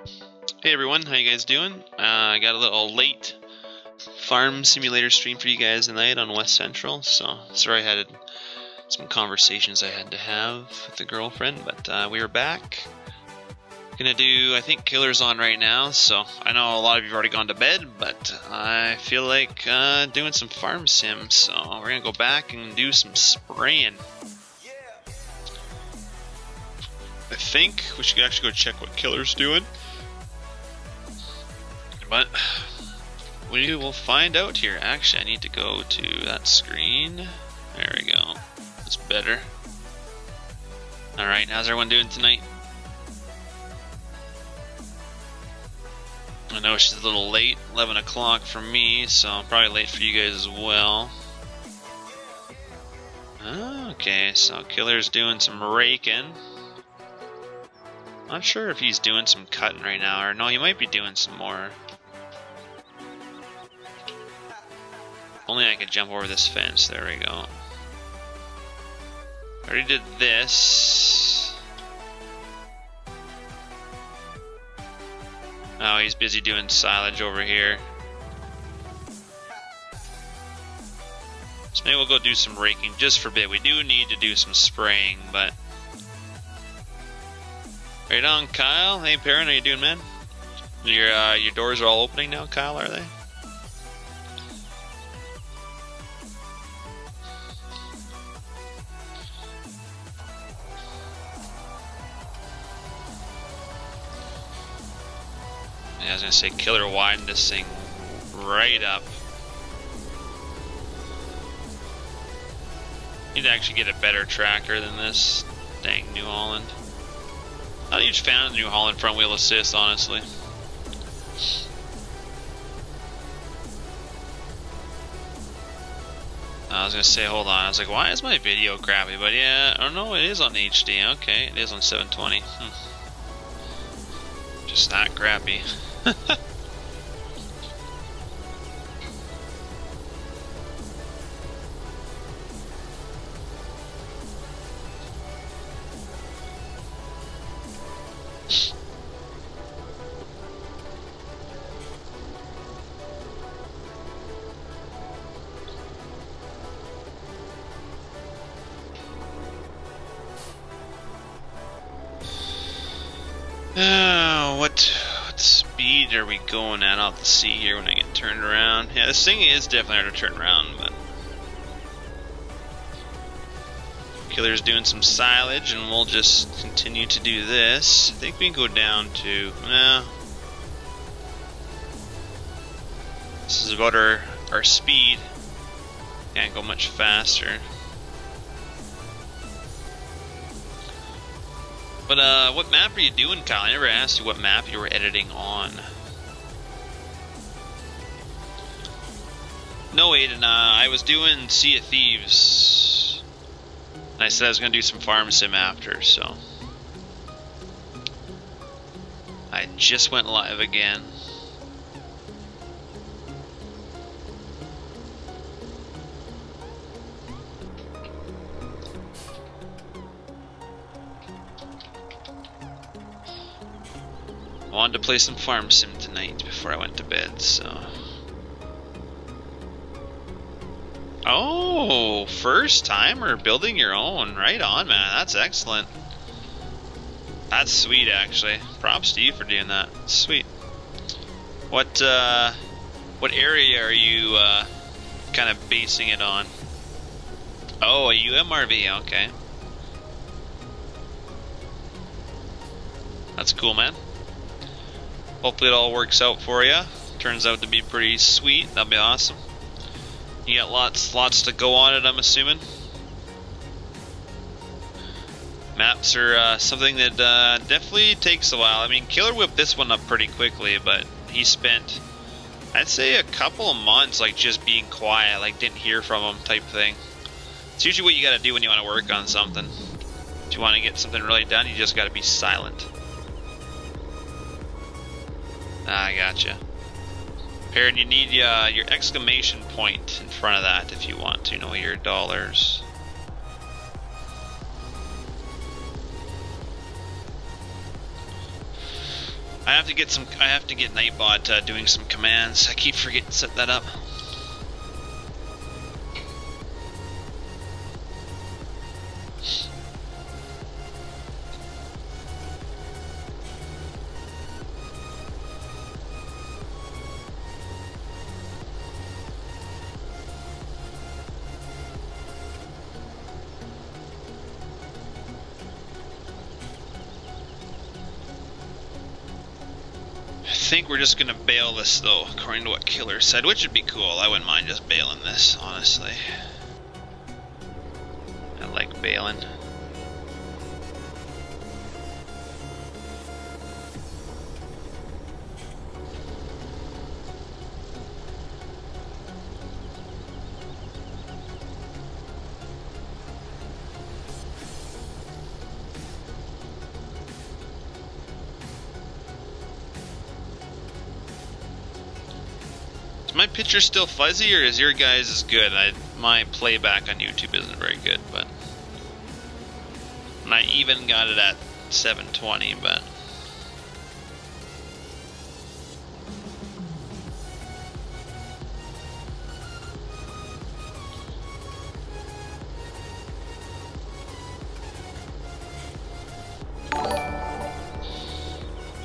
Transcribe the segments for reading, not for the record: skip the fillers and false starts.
Hey everyone, how you guys doing? I got a little late farm simulator stream for you guys tonight on West Central, so sorry I had some conversations I had to have with the girlfriend, but we are back. Gonna do, I think Killer's on right now, so I know a lot of you have already gone to bed, but I feel like doing some farm sim, so we're gonna go back and do some spraying. I think we should actually go check what Killer's doing. But we will find out here. Actually, I need to go to that screen. There we go. That's better. Alright, how's everyone doing tonight? I know she's a little late, 11 o'clock for me, so probably late for you guys as well. Okay, so Killer's doing some raking. Not sure if he's doing some cutting right now, or no, he might be doing some more. Only I could jump over this fence. There we go. Already did this. Oh, he's busy doing silage over here. So maybe we'll go do some raking just for a bit. We do need to do some spraying, but... Right on, Kyle. Hey, Perrin, how you doing, man? Your doors are all opening now, Kyle, are they? I was gonna say, Killer widened this thing right up. Need to actually get a better tractor than this dang New Holland. Not a huge fan of the New Holland front wheel assist, honestly. I was gonna say, hold on. I was like, why is my video crappy? But yeah, I don't know. It is on HD. Okay, it is on 720. Just that crappy. What speed are we going at? I'll have to see here when I get turned around. Yeah, this thing is definitely hard to turn around, but... Killer's doing some silage, and we'll just continue to do this. I think we can go down to... No. This is about our speed. Can't go much faster. But what map are you doing, Kyle? I never asked you what map you were editing on. No, Aiden, I was doing Sea of Thieves. And I said I was going to do some farm sim after, so... I just went live again. I wanted to play some farm sim tonight before I went to bed, so... Oh, first timer building your own. Right on, man. That's excellent. That's sweet, actually. Props to you for doing that. Sweet. What area are you kind of basing it on? Oh, a UMRV, okay. That's cool, man. Hopefully it all works out for you. Turns out to be pretty sweet. That'll be awesome. You got lots to go on it, I'm assuming. Maps are something that definitely takes a while. I mean, Killer whipped this one up pretty quickly, but he spent, I'd say, a couple of months like just being quiet, like didn't hear from him type thing. It's usually what you gotta do when you want to work on something. If you want to get something really done, you just gotta be silent. I gotcha. Perrin, you need your exclamation point in front of that if you want to know your dollars. I have to get Nightbot doing some commands. I keep forgetting to set that up. I think we're just gonna bail this though, according to what Killer said, which would be cool. I wouldn't mind just bailing this, honestly. I like bailing. Is my picture still fuzzy, or is your guys as good? My playback on YouTube isn't very good, but and I even got it at 720, but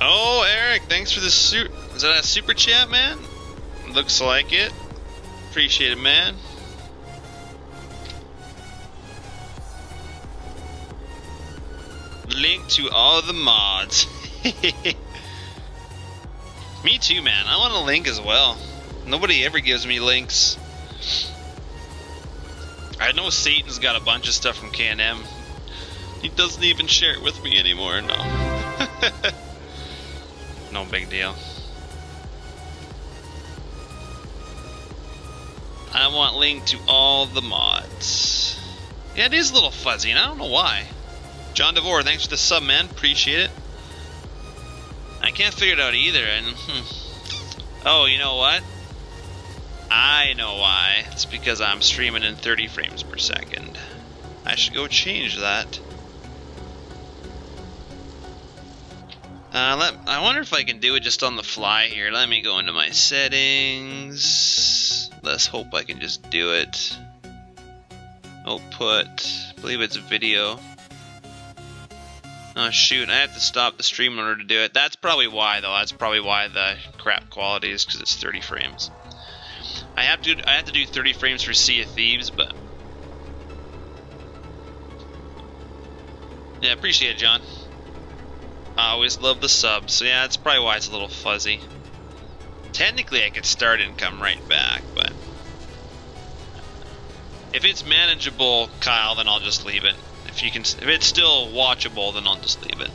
oh, Eric, thanks for the suit. Is that a super chat, man? Looks like it. Appreciate it, man. Link to all the mods. Me too, man. I want a link as well. Nobody ever gives me links. I know Satan's got a bunch of stuff from K&M. He doesn't even share it with me anymore, no. No big deal. I want link to all the mods. Yeah, it is a little fuzzy, and I don't know why. John DeVore, thanks for the sub, man. Appreciate it. I can't figure it out either, and oh, you know what? I know why. It's because I'm streaming in 30 frames per second. I should go change that. I wonder if I can do it just on the fly here. Let me go into my settings. Let's hope I can just do it. Output. I believe it's video. Oh shoot, I have to stop the stream in order to do it. That's probably why though. That's probably why the crap quality is, because it's 30 frames. I have to do 30 frames for Sea of Thieves, but yeah, appreciate it, John. I always love the subs, so yeah, that's probably why it's a little fuzzy. Technically, I could start and come right back, but if it's manageable, Kyle, then I'll just leave it. If it's still watchable, then I'll just leave it.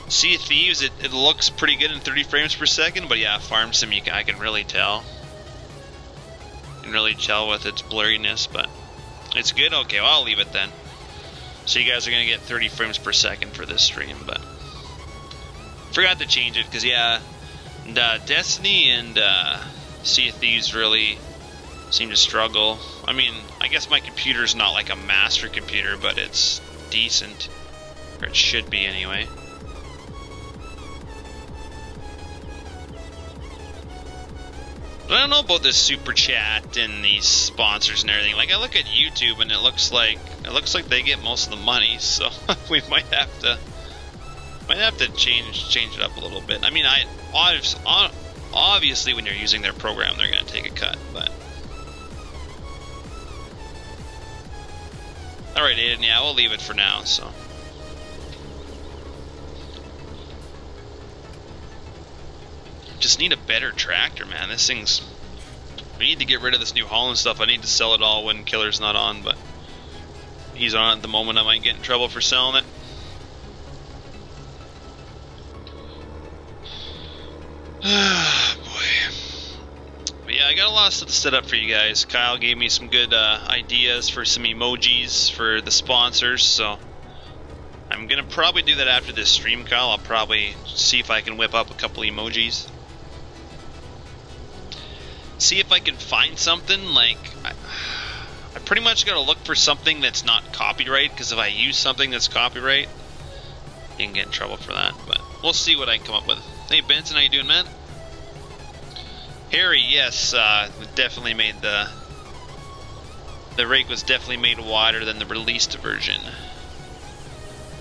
Sea of Thieves, it looks pretty good in 30 frames per second, but yeah, Farm Sim, I can really tell. You can really tell with its blurriness, but it's good. Okay, well, I'll leave it then. So you guys are gonna get 30 frames per second for this stream, but forgot to change it because yeah, Destiny and Sea of Thieves really seem to struggle. I mean, I guess my computer's not like a master computer, but it's decent, or it should be anyway. But I don't know about this super chat and these sponsors and everything. Like, I look at YouTube and it looks like they get most of the money, so we might have to change it up a little bit. I mean, obviously when you're using their program, they're gonna take a cut, but all right, Aiden, yeah, we'll leave it for now. So just need a better tractor, man. This thing's. We need to get rid of this New Holland stuff. I need to sell it all when Killer's not on, but he's on at the moment. I might get in trouble for selling it. Boy. But yeah, I got a lot of stuff to set up for you guys. Kyle gave me some good ideas for some emojis for the sponsors, so I'm gonna probably do that after this stream, Kyle. I'll probably see if I can whip up a couple emojis. See if I can find something, like, I pretty much gotta look for something that's not copyright, because if I use something that's copyright, you can get in trouble for that, but we'll see what I can come up with. Hey Benson, how you doing, man? Harry, yes, definitely made the rake was definitely made wider than the released version.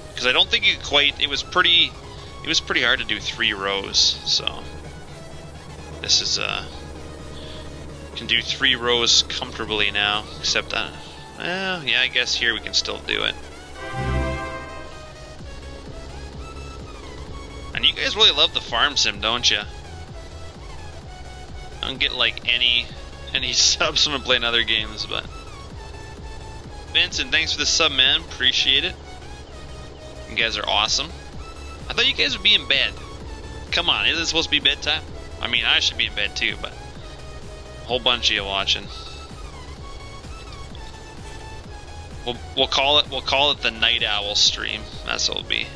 Because I don't think it was pretty hard to do 3 rows, so this is can do 3 rows comfortably now, except that, well, yeah, I guess here we can still do it. And you guys really love the farm sim, don't you? I don't get like any subs when I'm playing other games, but Vincent, thanks for the sub, man. Appreciate it. You guys are awesome. I thought you guys would be in bed. Come on, isn't it supposed to be bedtime? I mean, I should be in bed too, but a whole bunch of you watching. We'll call it the Night Owl stream. That's what it'll be.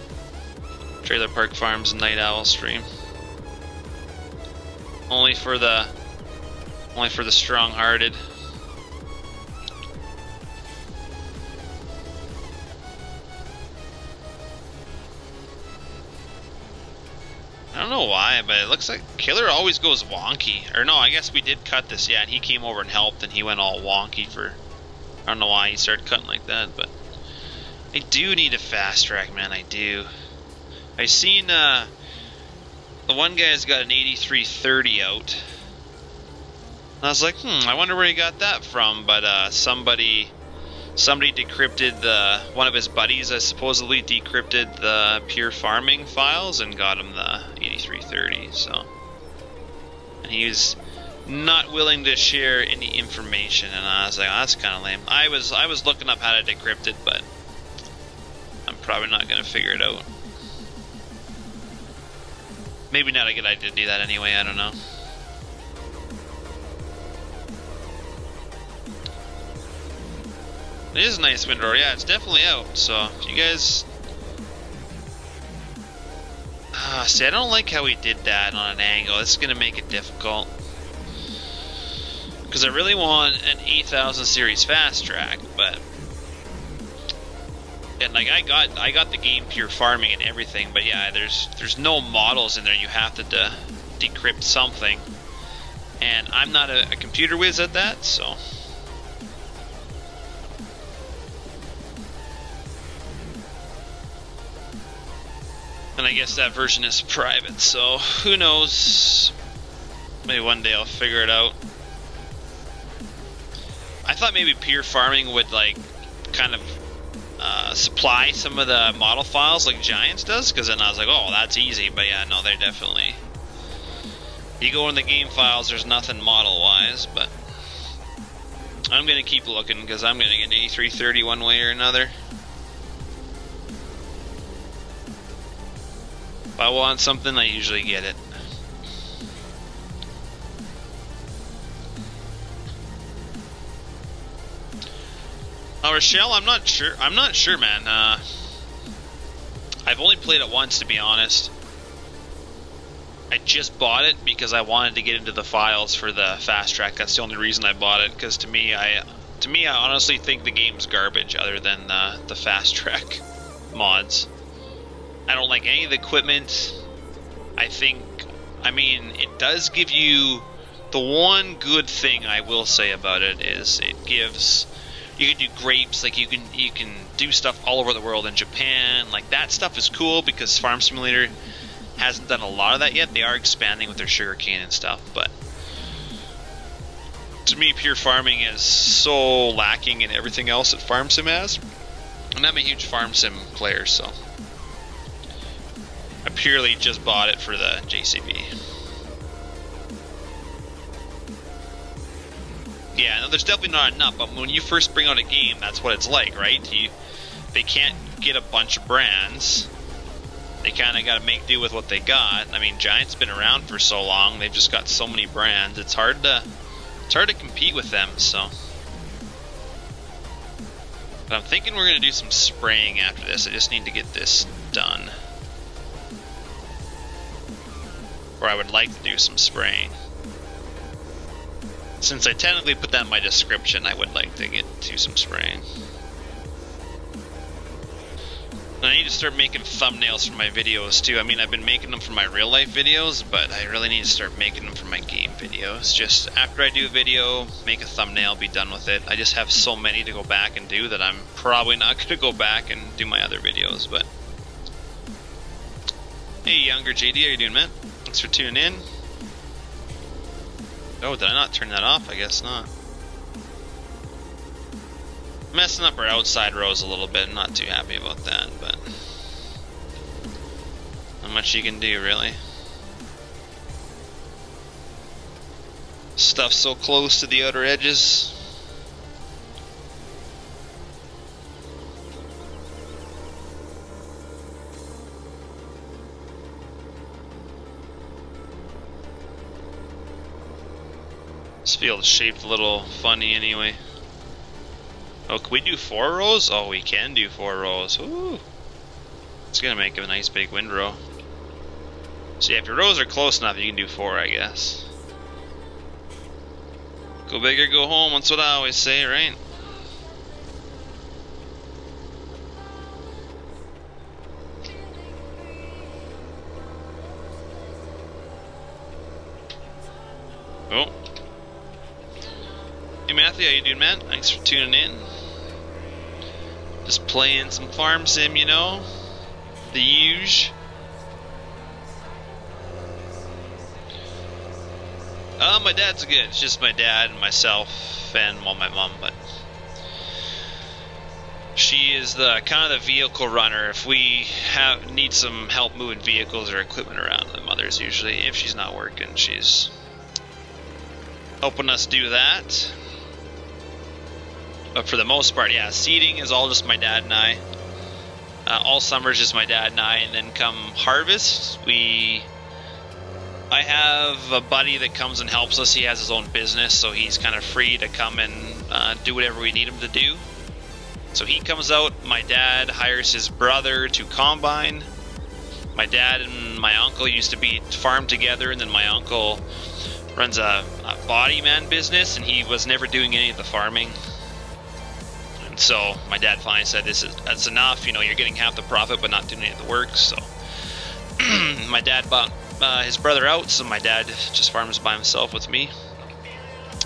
Trailer Park Farms Night Owl stream. Only for the strong-hearted. I don't know why, but it looks like Killer always goes wonky. Or no, I guess we did cut this, yeah, and he came over and helped, and he went all wonky for... I don't know why he started cutting like that, but... I do need a fast track, man, I do. I seen, the one guy's got an 8330 out. And I was like, I wonder where he got that from, but, somebody decrypted one of his buddies supposedly decrypted the pure farming files and got him the 8330, so. And he was not willing to share any information, and I was like, oh, that's kind of lame. I was looking up how to decrypt it, but I'm probably not going to figure it out. Maybe not a good idea to do that anyway, I don't know. It is a nice window, yeah, it's definitely out, so if you guys... see, I don't like how we did that on an angle. This is going to make it difficult. Because I really want an 8000 series fast track, but... And like, I got the game pure farming and everything, but yeah, there's no models in there. You have to decrypt something. And I'm not a computer whiz at that, so... And I guess that version is private, so who knows? Maybe one day I'll figure it out. I thought maybe pure farming would like kind of supply some of the model files like Giants does, because then I was like, oh, that's easy. But yeah, no, they're definitely... You go in the game files, there's nothing model-wise, but I'm going to keep looking because I'm going to get an 8330 one way or another. If I want something, I usually get it. Rochelle, I'm not sure, man. I've only played it once, to be honest. I just bought it because I wanted to get into the files for the fast track. That's the only reason I bought it. Because to me, I honestly think the game's garbage, other than the fast track mods. I don't like any of the equipment. I mean, it does give you... The one good thing I will say about it is it gives... You can do grapes, like you can do stuff all over the world in Japan. Like, that stuff is cool because Farm Simulator hasn't done a lot of that yet. They are expanding with their sugarcane and stuff, but... To me, pure farming is so lacking in everything else that Farm Sim has. And I'm a huge Farm Sim player, so... I purely just bought it for the JCB. Yeah, no, there's definitely not enough, but when you first bring out a game, that's what it's like, right? They can't get a bunch of brands. They kind of got to make do with what they got. I mean, Giant's been around for so long, they've just got so many brands. It's hard to compete with them, so... But I'm thinking we're going to do some spraying after this. I just need to get this done. Or I would like to do some spraying. Since I technically put that in my description, I would like to get to some spraying. I need to start making thumbnails for my videos too. I mean, I've been making them for my real life videos, but I really need to start making them for my game videos. Just after I do a video, make a thumbnail, be done with it. I just have so many to go back and do that I'm probably not going to go back and do my other videos, but... Hey, Younger JD, how you doing, man? Thanks for tuning in. Oh, did I not turn that off? I guess not. Messing up our outside rows a little bit. I'm not too happy about that, but not much you can do, really. Stuff's so close to the outer edges. This field's shaped a little funny anyway. Oh, can we do 4 rows? Oh, we can do 4 rows. Ooh. It's gonna make a nice big windrow. So yeah, if your rows are close enough, you can do 4, I guess. Go big or go home, that's what I always say, right? Oh. Hey Matthew, how you doing, man? Thanks for tuning in. Just playing some farm sim, you know, the huge. My dad's good. It's just my dad and myself and, well, my mom, but she is the kind of the vehicle runner. If we need some help moving vehicles or equipment around, the mother's usually, if she's not working, she's helping us do that. But for the most part, yeah, seeding is all just my dad and I. All summer's just my dad and I, and then come harvest, I have a buddy that comes and helps us. He has his own business, so he's kind of free to come and do whatever we need him to do. So he comes out, my dad hires his brother to combine. My dad and my uncle used to be farmed together, and then my uncle runs a body man business, and he was never doing any of the farming. So my dad finally said, that's enough, you know, you're getting half the profit but not doing any of the work. So my dad bought his brother out, so my dad just farms by himself with me.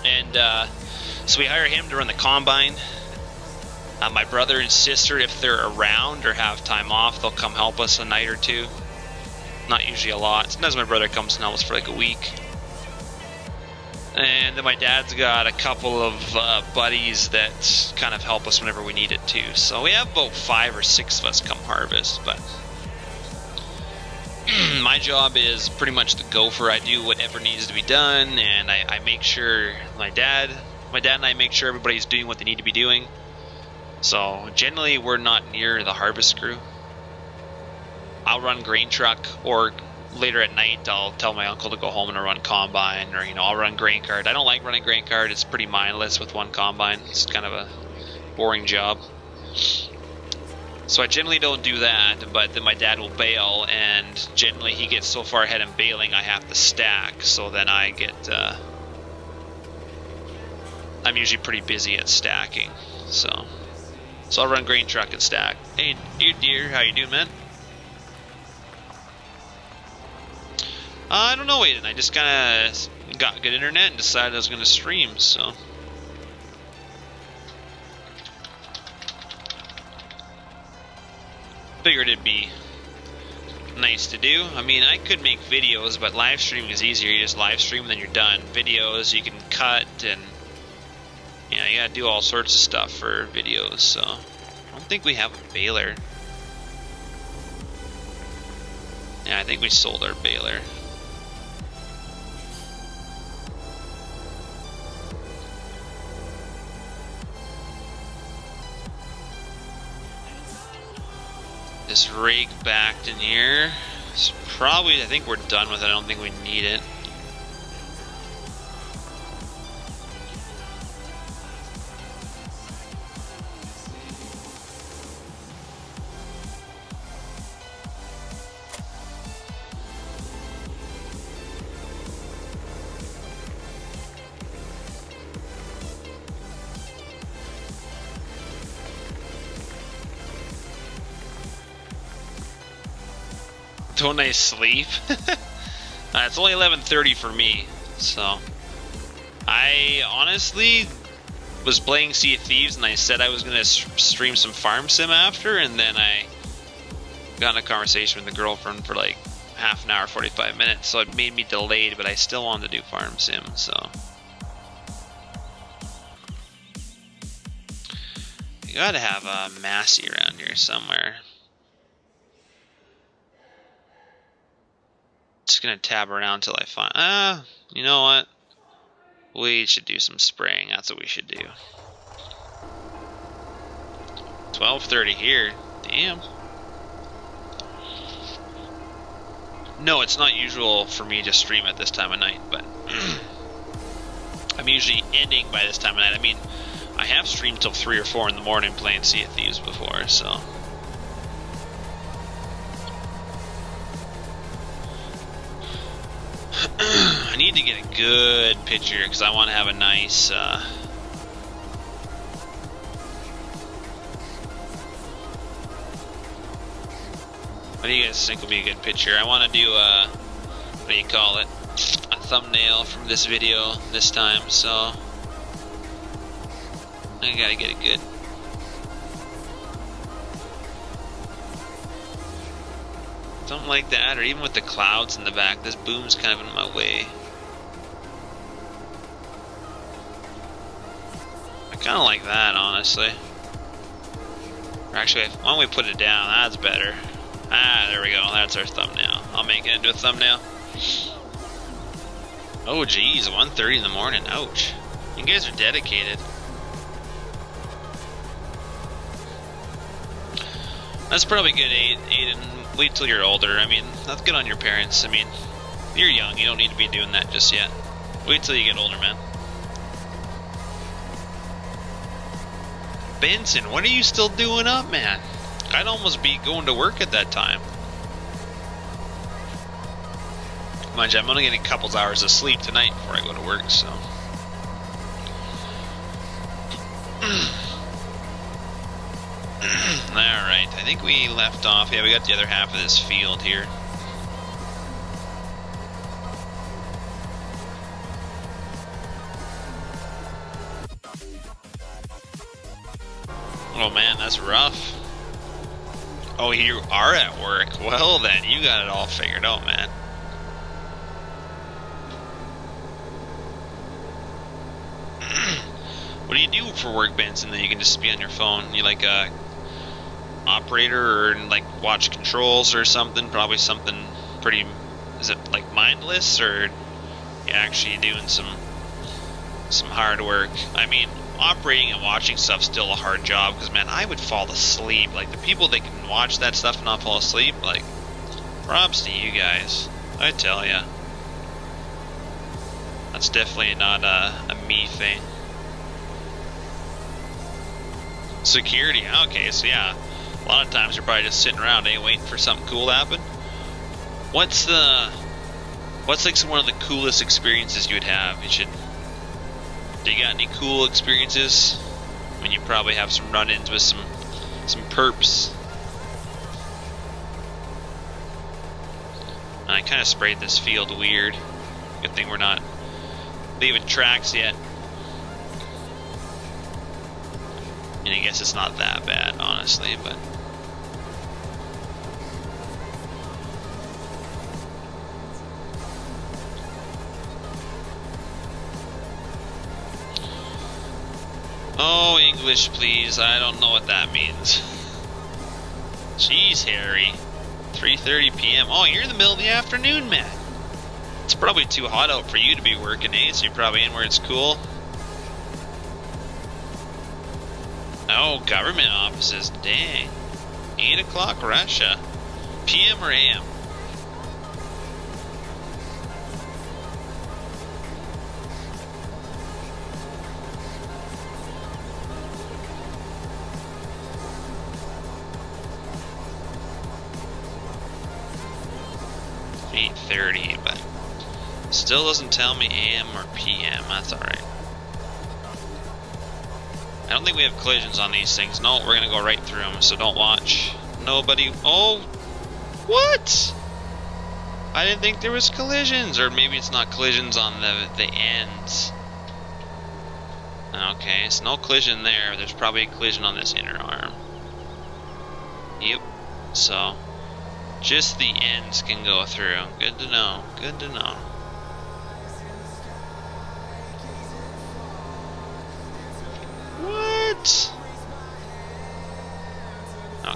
And so we hire him to run the combine. My brother and sister, if they're around or have time off, they'll come help us a night or two. Not usually a lot. Sometimes my brother comes and helps for like a week. And then my dad's got a couple of buddies that kind of help us whenever we need it too. So we have about 5 or 6 of us come harvest, but my job is pretty much the gopher. I do whatever needs to be done, and I make sure my dad and I make sure everybody's doing what they need to be doing. So generally we're not near the harvest crew. I'll run grain truck, or later at night I'll tell my uncle to go home and run combine, or, you know, I'll run grain cart. I don't like running grain cart. It's pretty mindless with one combine. It's kind of a boring job. So I generally don't do that, but then my dad will bail, and generally he gets so far ahead in bailing I have to stack, so then I get I'm usually pretty busy at stacking. So I'll run grain truck and stack. Hey dear, how you doing, man? I don't know, Aiden. I just kind of got good internet and decided I was going to stream, so. Figured it'd be nice to do. I mean, I could make videos, but live streaming is easier. You just live stream and then you're done. Videos, you can cut, and, you know, you gotta do all sorts of stuff for videos, so. I don't think we have a baler. Yeah, I think we sold our baler. This rake backed in here. It's probably, I think we're done with it. I don't think we need it. Don't I sleep? It's only 11:30 for me, so I honestly was playing Sea of Thieves and I said I was gonna stream some farm sim after, and then I got in a conversation with the girlfriend for like half an hour, 45 minutes, so it made me delayed, but I still wanted to do farm sim, so you gotta have a Massey around here somewhere. Just gonna tab around until I find. You know what? We should do some spraying. That's what we should do. 12:30 here. Damn. No, it's not usual for me to stream at this time of night, but I'm usually ending by this time of night. I mean, I have streamed till 3 or 4 in the morning playing Sea of Thieves before, so. I need to get a good picture because I want to have a nice what do you guys think will be a good picture? I want to do what do you call it, a thumbnail from this video this time, so I gotta get it good. Something like that, or even with the clouds in the back. This boom's kind of in my way. I kind of like that, honestly. Or actually, why don't we put it down? That's better. Ah, there we go. That's our thumbnail. I'll make it into a thumbnail. Oh, geez, 1:30 in the morning. Ouch. You guys are dedicated. That's probably good, Aiden. Wait till you're older. I mean, that's good on your parents. I mean, you're young. You don't need to be doing that just yet. Wait till you get older, man. Benson, what are you still doing up, man? I'd almost be going to work at that time. Mind you, I'm only getting a couple hours of sleep tonight before I go to work, so. Alright, I think we left off. Yeah, we got the other half of this field here. Oh man, that's rough. Oh, you are at work. Well then, you got it all figured out, man. What do you do for work, Benson, that you can just be on your phone? You like a operator, or like watch controls or something? Probably something pretty, is it like mindless, or you actually doing some hard work? I mean, operating and watching stuff's still a hard job, because man, I would fall asleep. Like the people that can watch that stuff and not fall asleep, like props to you guys, I tell ya. That's definitely not a me thing. Security, okay, so yeah, a lot of times you're probably just sitting around, waiting for something cool to happen. What's like one of the coolest experiences you would have? Do you got any cool experiences? I mean, you probably have some run-ins with some perps. And I kind of sprayed this field weird. Good thing we're not leaving tracks yet. And I guess it's not that bad, honestly, but. Oh, English, please. I don't know what that means. Jeez, Harry. 3:30 p.m. Oh, you're in the middle of the afternoon, man. It's probably too hot out for you to be working, so you're probably in where it's cool. Oh, government offices. Dang. 8 o'clock Russia. PM or AM? But still doesn't tell me AM or PM. That's alright. I don't think we have collisions on these things. No, we're gonna go right through them, so don't watch. Nobody. Oh, what? I didn't think there was collisions, or maybe it's not collisions on the ends. Okay, so no collision there. There's probably a collision on this inner arm. Yep. So just the ends can go through. Good to know. Good to know. What?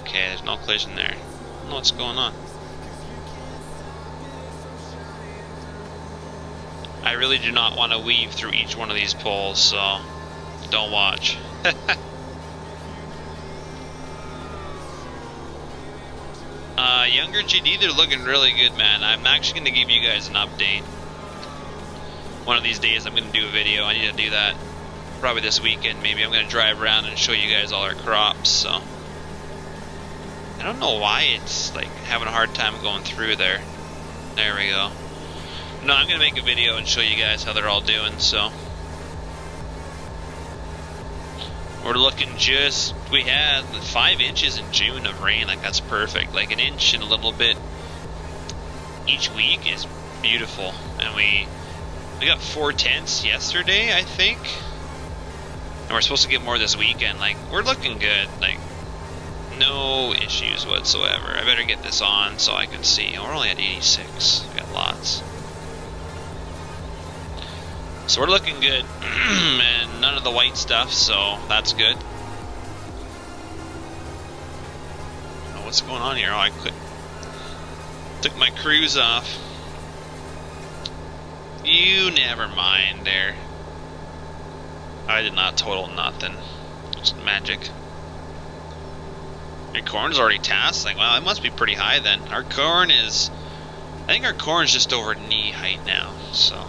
Okay, there's no collision there. I don't know what's going on. I really do not want to weave through each one of these poles, so don't watch. Younger GD, they're looking really good, man. I'm actually going to give you guys an update. One of these days I'm going to do a video. I need to do that probably this weekend. Maybe I'm going to drive around and show you guys all our crops, so. I don't know why it's like having a hard time going through there. There we go. No, I'm going to make a video and show you guys how they're all doing, so. We're looking just, we had 5 inches in June of rain, like that's perfect. Like an inch and a little bit each week is beautiful. And we got 4/10 yesterday, I think. And we're supposed to get more this weekend. Like, we're looking good. Like, no issues whatsoever. I better get this on so I can see. Oh, we're only at 86. We got lots. So we're looking good, and none of the white stuff, so that's good. Oh, what's going on here? Oh, I took my cruise off. You never mind there. I did not total nothing. Just magic. Your corn's already tasking. Wow, it must be pretty high then. Our corn is, I think our corn's just over knee height now, so.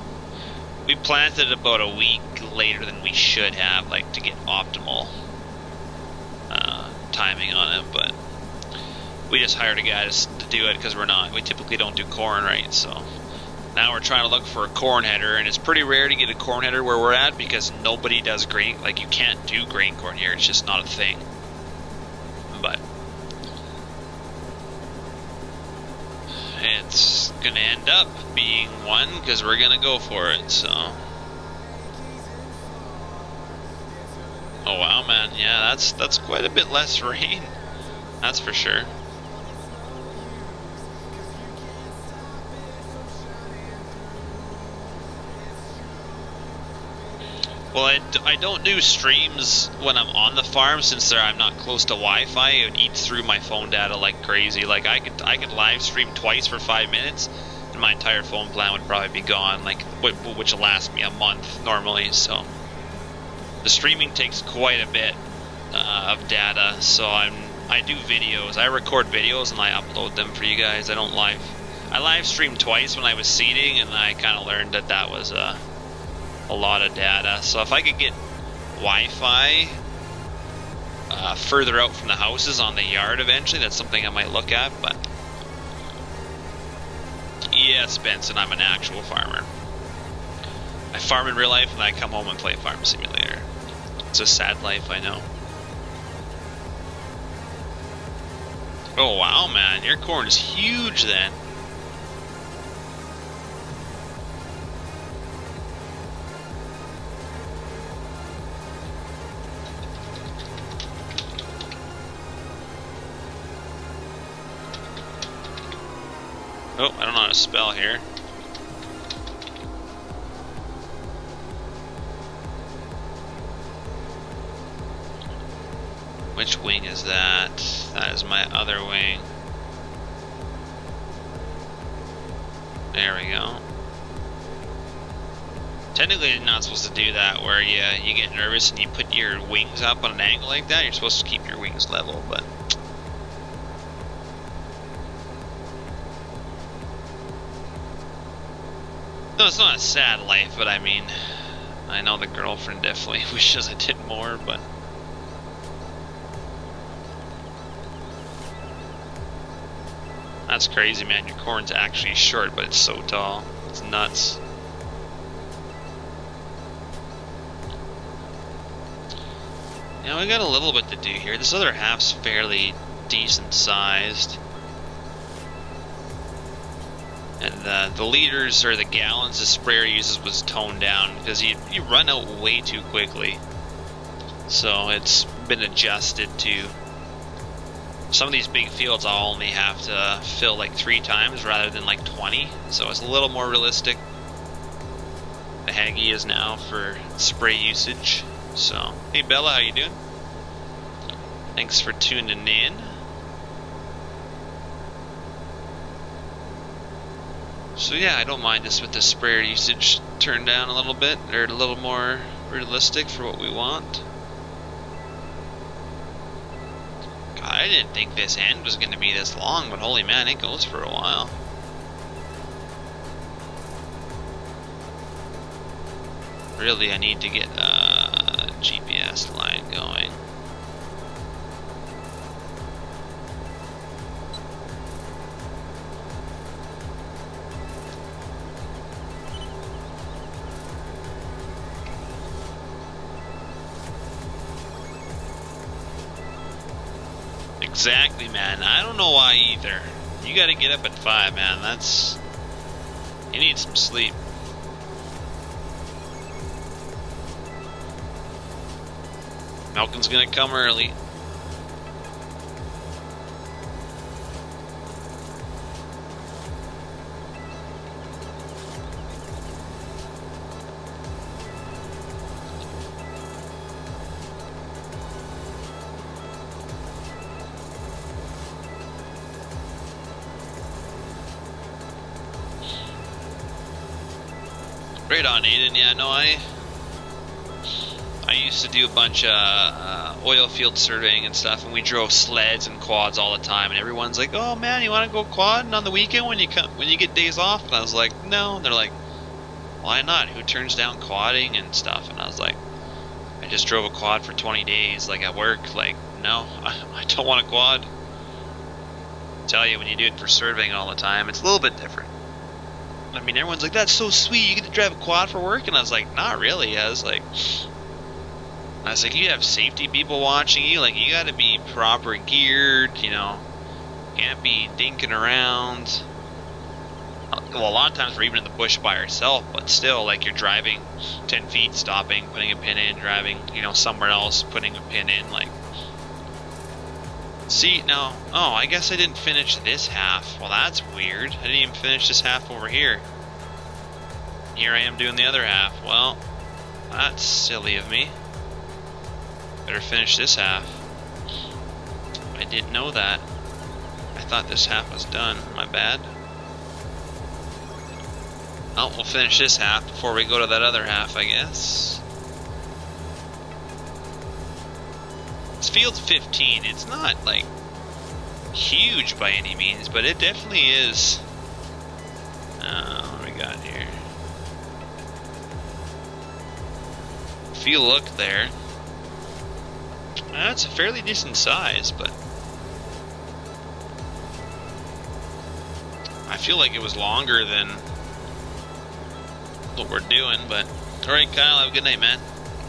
We planted about a week later than we should have, like to get optimal timing on it, but we just hired a guy to do it because we typically don't do corn, right? So now we're trying to look for a corn header, and it's pretty rare to get a corn header where we're at because nobody does grain, like you can't do grain corn here, it's just not a thing. But it's gonna end up being one because we're gonna go for it, so. Oh wow, man, yeah, that's quite a bit less rain, that's for sure. Well, I don't do streams when I'm on the farm since I'm not close to Wi-Fi. It eats through my phone data like crazy. Like I could live stream twice for 5 minutes, and my entire phone plan would probably be gone. Like which will last me a month normally. So the streaming takes quite a bit of data. So I do videos. I record videos and I upload them for you guys. I live streamed twice when I was seeding, and I kind of learned that was a lot of data. So if I could get Wi-Fi further out from the houses on the yard eventually, that's something I might look at. But yes, Benson, I'm an actual farmer. I farm in real life and I come home and play Farm Simulator. It's a sad life, I know. Oh wow, man, your corn is huge then. Oh, I don't know how to spell here. Which wing is that? That is my other wing. There we go. Technically you're not supposed to do that where you get nervous and you put your wings up on an angle like that. You're supposed to keep your wings level, but no, it's not a sad life, but I mean, I know the girlfriend definitely wishes I did more, but that's crazy, man. Your corn's actually short, but it's so tall. It's nuts. Yeah, we got a little bit to do here. This other half's fairly decent sized. And the liters or the gallons the sprayer uses was toned down because you run out way too quickly. So it's been adjusted to. Some of these big fields I'll only have to fill like 3 times rather than like 20, so it's a little more realistic. The Haggy is now for spray usage. So, hey Bella, how you doing? Thanks for tuning in. So yeah, I don't mind this with the sprayer usage turned down a little bit, or a little more realistic for what we want. God, I didn't think this end was going to be this long, but holy man, it goes for a while. Really, I need to get a GPS line going. Exactly, man. I don't know why either. You gotta get up at 5, man. That's... You need some sleep. Malcolm's gonna come early. Right on, Aiden. Yeah, no, I used to do a bunch of oil field surveying and stuff, and we drove sleds and quads all the time. And everyone's like, "Oh man, you want to go quadding on the weekend when you get days off?" And I was like, "No." And they're like, "Why not? Who turns down quadding and stuff?" And I was like, "I just drove a quad for 20 days, like at work. Like, no, I don't want a quad." I tell you, when you do it for surveying all the time, it's a little bit different. I mean, everyone's like, "That's so sweet, you get to drive a quad for work," and I was like, "Not really." I was like, you have safety people watching you, like, you gotta be proper geared, you know, can't be dinking around. Well, a lot of times we're even in the bush by ourselves, but still, like, you're driving 10 feet, stopping, putting a pin in, driving, you know, somewhere else, putting a pin in, like. See, now, oh, I guess I didn't finish this half. Well, that's weird. I didn't even finish this half over here. Here I am doing the other half. Well, that's silly of me. Better finish this half. I didn't know that. I thought this half was done. My bad. Oh, we'll finish this half before we go to that other half, I guess. This field's 15. It's not, like, huge by any means, but it definitely is. What do we got here? If you look there, that's a fairly decent size, but I feel like it was longer than what we're doing, but alright, Kyle, have a good night, man.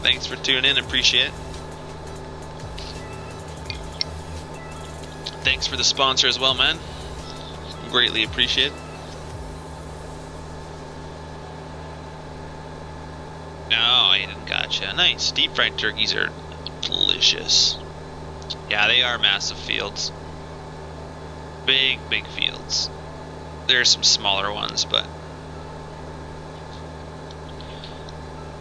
Thanks for tuning in, appreciate it. Thanks for the sponsor as well, man. Greatly appreciate it. No, I didn't gotcha. Nice. Deep fried turkeys are delicious. Yeah, they are massive fields. Big, big fields. There are some smaller ones, but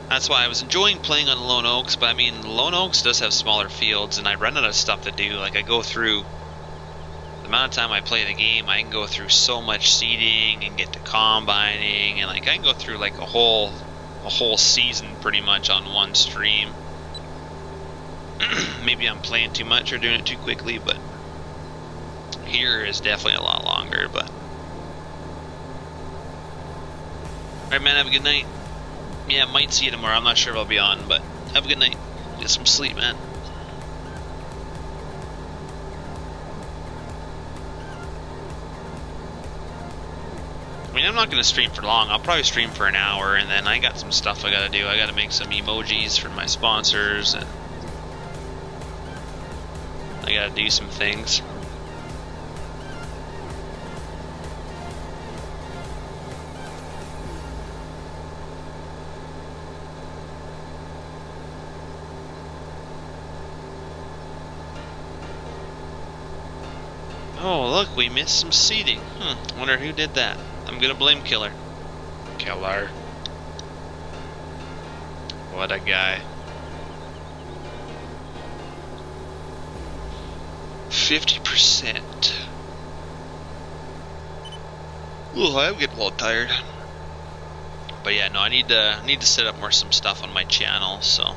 that's why I was enjoying playing on Lone Oaks. But I mean, Lone Oaks does have smaller fields, and I run out of stuff to do. Like, I go through, the amount of time I play the game, I can go through so much seeding and get to combining, and like I can go through like a whole season pretty much on one stream. Maybe I'm playing too much or doing it too quickly, but here is definitely a lot longer. But alright, man, have a good night. Yeah, might see you tomorrow. I'm not sure if I'll be on, but have a good night. Get some sleep, man. I mean, I'm not going to stream for long. I'll probably stream for an hour, and then I got some stuff I got to do. I got to make some emojis for my sponsors, and I got to do some things. Oh, look, we missed some seating. Wonder who did that. I'm gonna blame Killer. Killer. What a guy. 50%. Ooh, I'm getting a little tired. But yeah, no, I need to set up some stuff on my channel, so.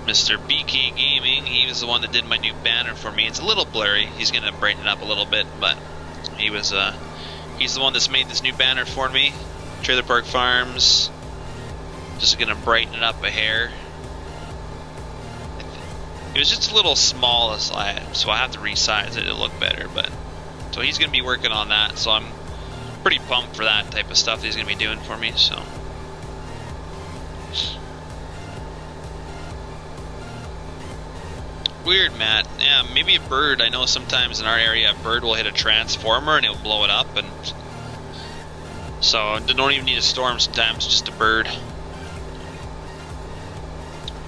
Mr. BK Gaming, he was the one that did my new banner for me. It's a little blurry. He's gonna brighten it up a little bit, but he's the one that's made this new banner for me. Trailer Park Farms. Just gonna brighten it up a hair. It was just a little small, so I have to resize it to look better. But so he's gonna be working on that. So I'm pretty pumped for that type of stuff that he's gonna be doing for me. So. Weird, Matt. Yeah, maybe a bird. I know sometimes in our area a bird will hit a transformer and it'll blow it up, and so they don't even need a storm sometimes, just a bird.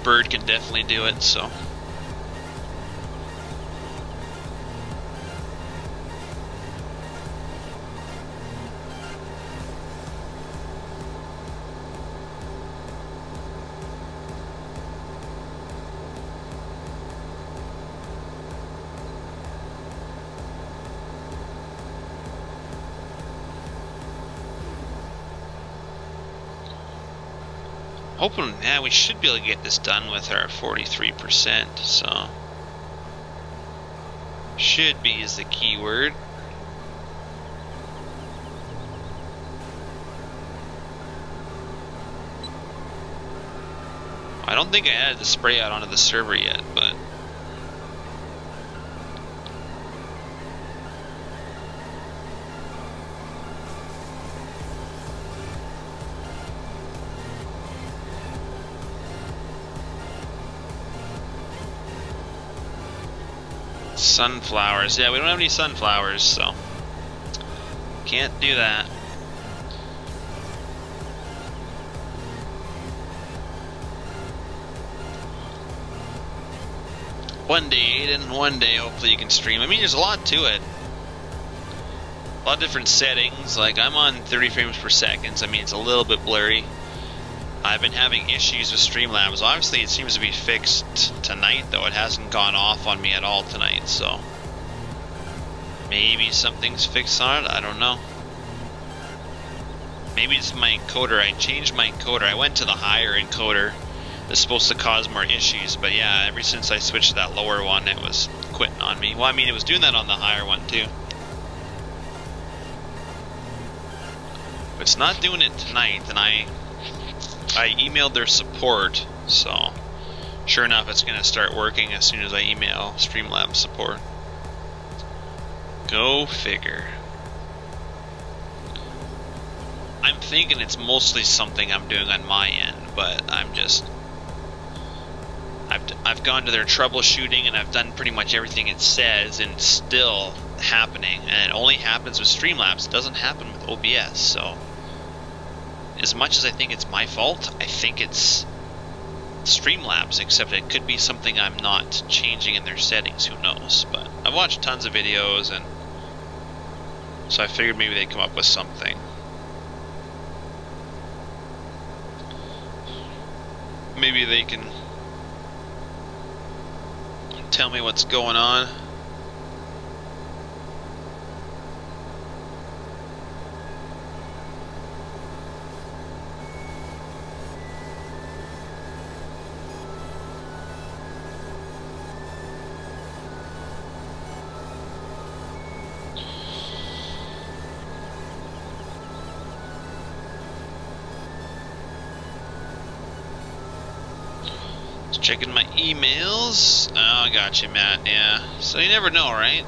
Bird can definitely do it, so. Hoping, yeah, we should be able to get this done with our 43%, so. Should be is the key word. I don't think I added the spray out onto the server yet, but. Sunflowers. Yeah, we don't have any sunflowers, so can't do that. One day, Aiden, one day, hopefully you can stream. I mean, there's a lot to it. A lot of different settings. Like, I'm on 30 frames per second, so I mean, it's a little bit blurry. I've been having issues with Streamlabs. Obviously, it seems to be fixed tonight, though. It hasn't gone off on me at all tonight, so maybe something's fixed on it. I don't know. Maybe it's my encoder. I changed my encoder. I went to the higher encoder. It's supposed to cause more issues, but yeah, ever since I switched to that lower one, it was quitting on me. Well, I mean, it was doing that on the higher one, too. But it's not doing it tonight, and I emailed their support, so sure enough, it's going to start working as soon as I email Streamlabs support. Go figure. I'm thinking it's mostly something I'm doing on my end, but I've gone to their troubleshooting and I've done pretty much everything it says, and it's still happening. And it only happens with Streamlabs. It doesn't happen with OBS, so as much as I think it's my fault, I think it's Streamlabs, except it could be something I'm not changing in their settings, who knows. But I've watched tons of videos, and so I figured maybe they'd come up with something. Maybe they can tell me what's going on. Checking my emails. Oh, I got you, Matt. Yeah. So you never know, right?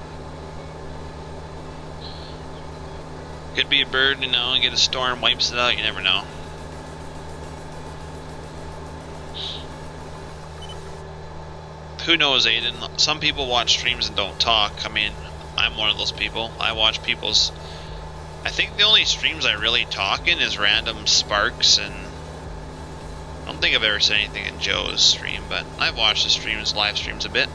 Could be a bird, you know, and get a storm, wipes it out. You never know. Who knows, Aiden? Some people watch streams and don't talk. I mean, I'm one of those people. I watch people's. I think the only streams I really talk in is random Sparks and I don't think I've ever said anything in Joe's stream, but I've watched the live streams a bit.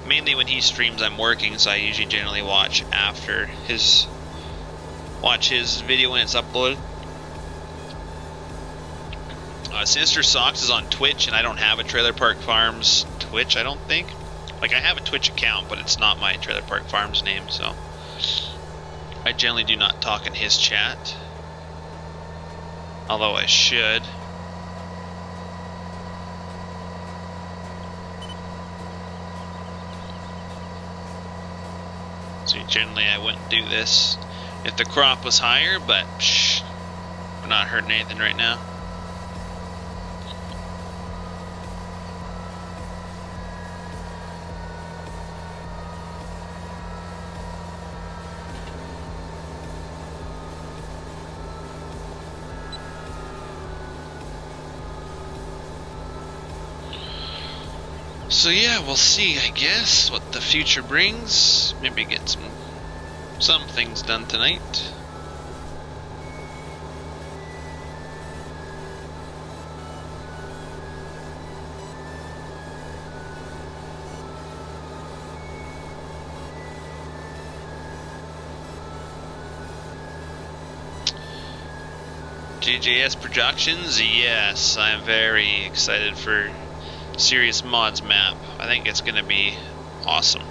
Mainly when he streams I'm working, so I usually generally watch after his video when it's uploaded. Sinister Socks is on Twitch, and I don't have a Trailer Park Farms Twitch, I don't think. Like, I have a Twitch account, but it's not my Trailer Park Farms name, so I generally do not talk in his chat. Although I should. So generally I wouldn't do this if the crop was higher, but psh, we're not hurting anything right now. So yeah, we'll see, I guess, what the future brings. Maybe get some things done tonight. JJS Productions, yes, I'm very excited for Serious Mods map. I think it's gonna be awesome.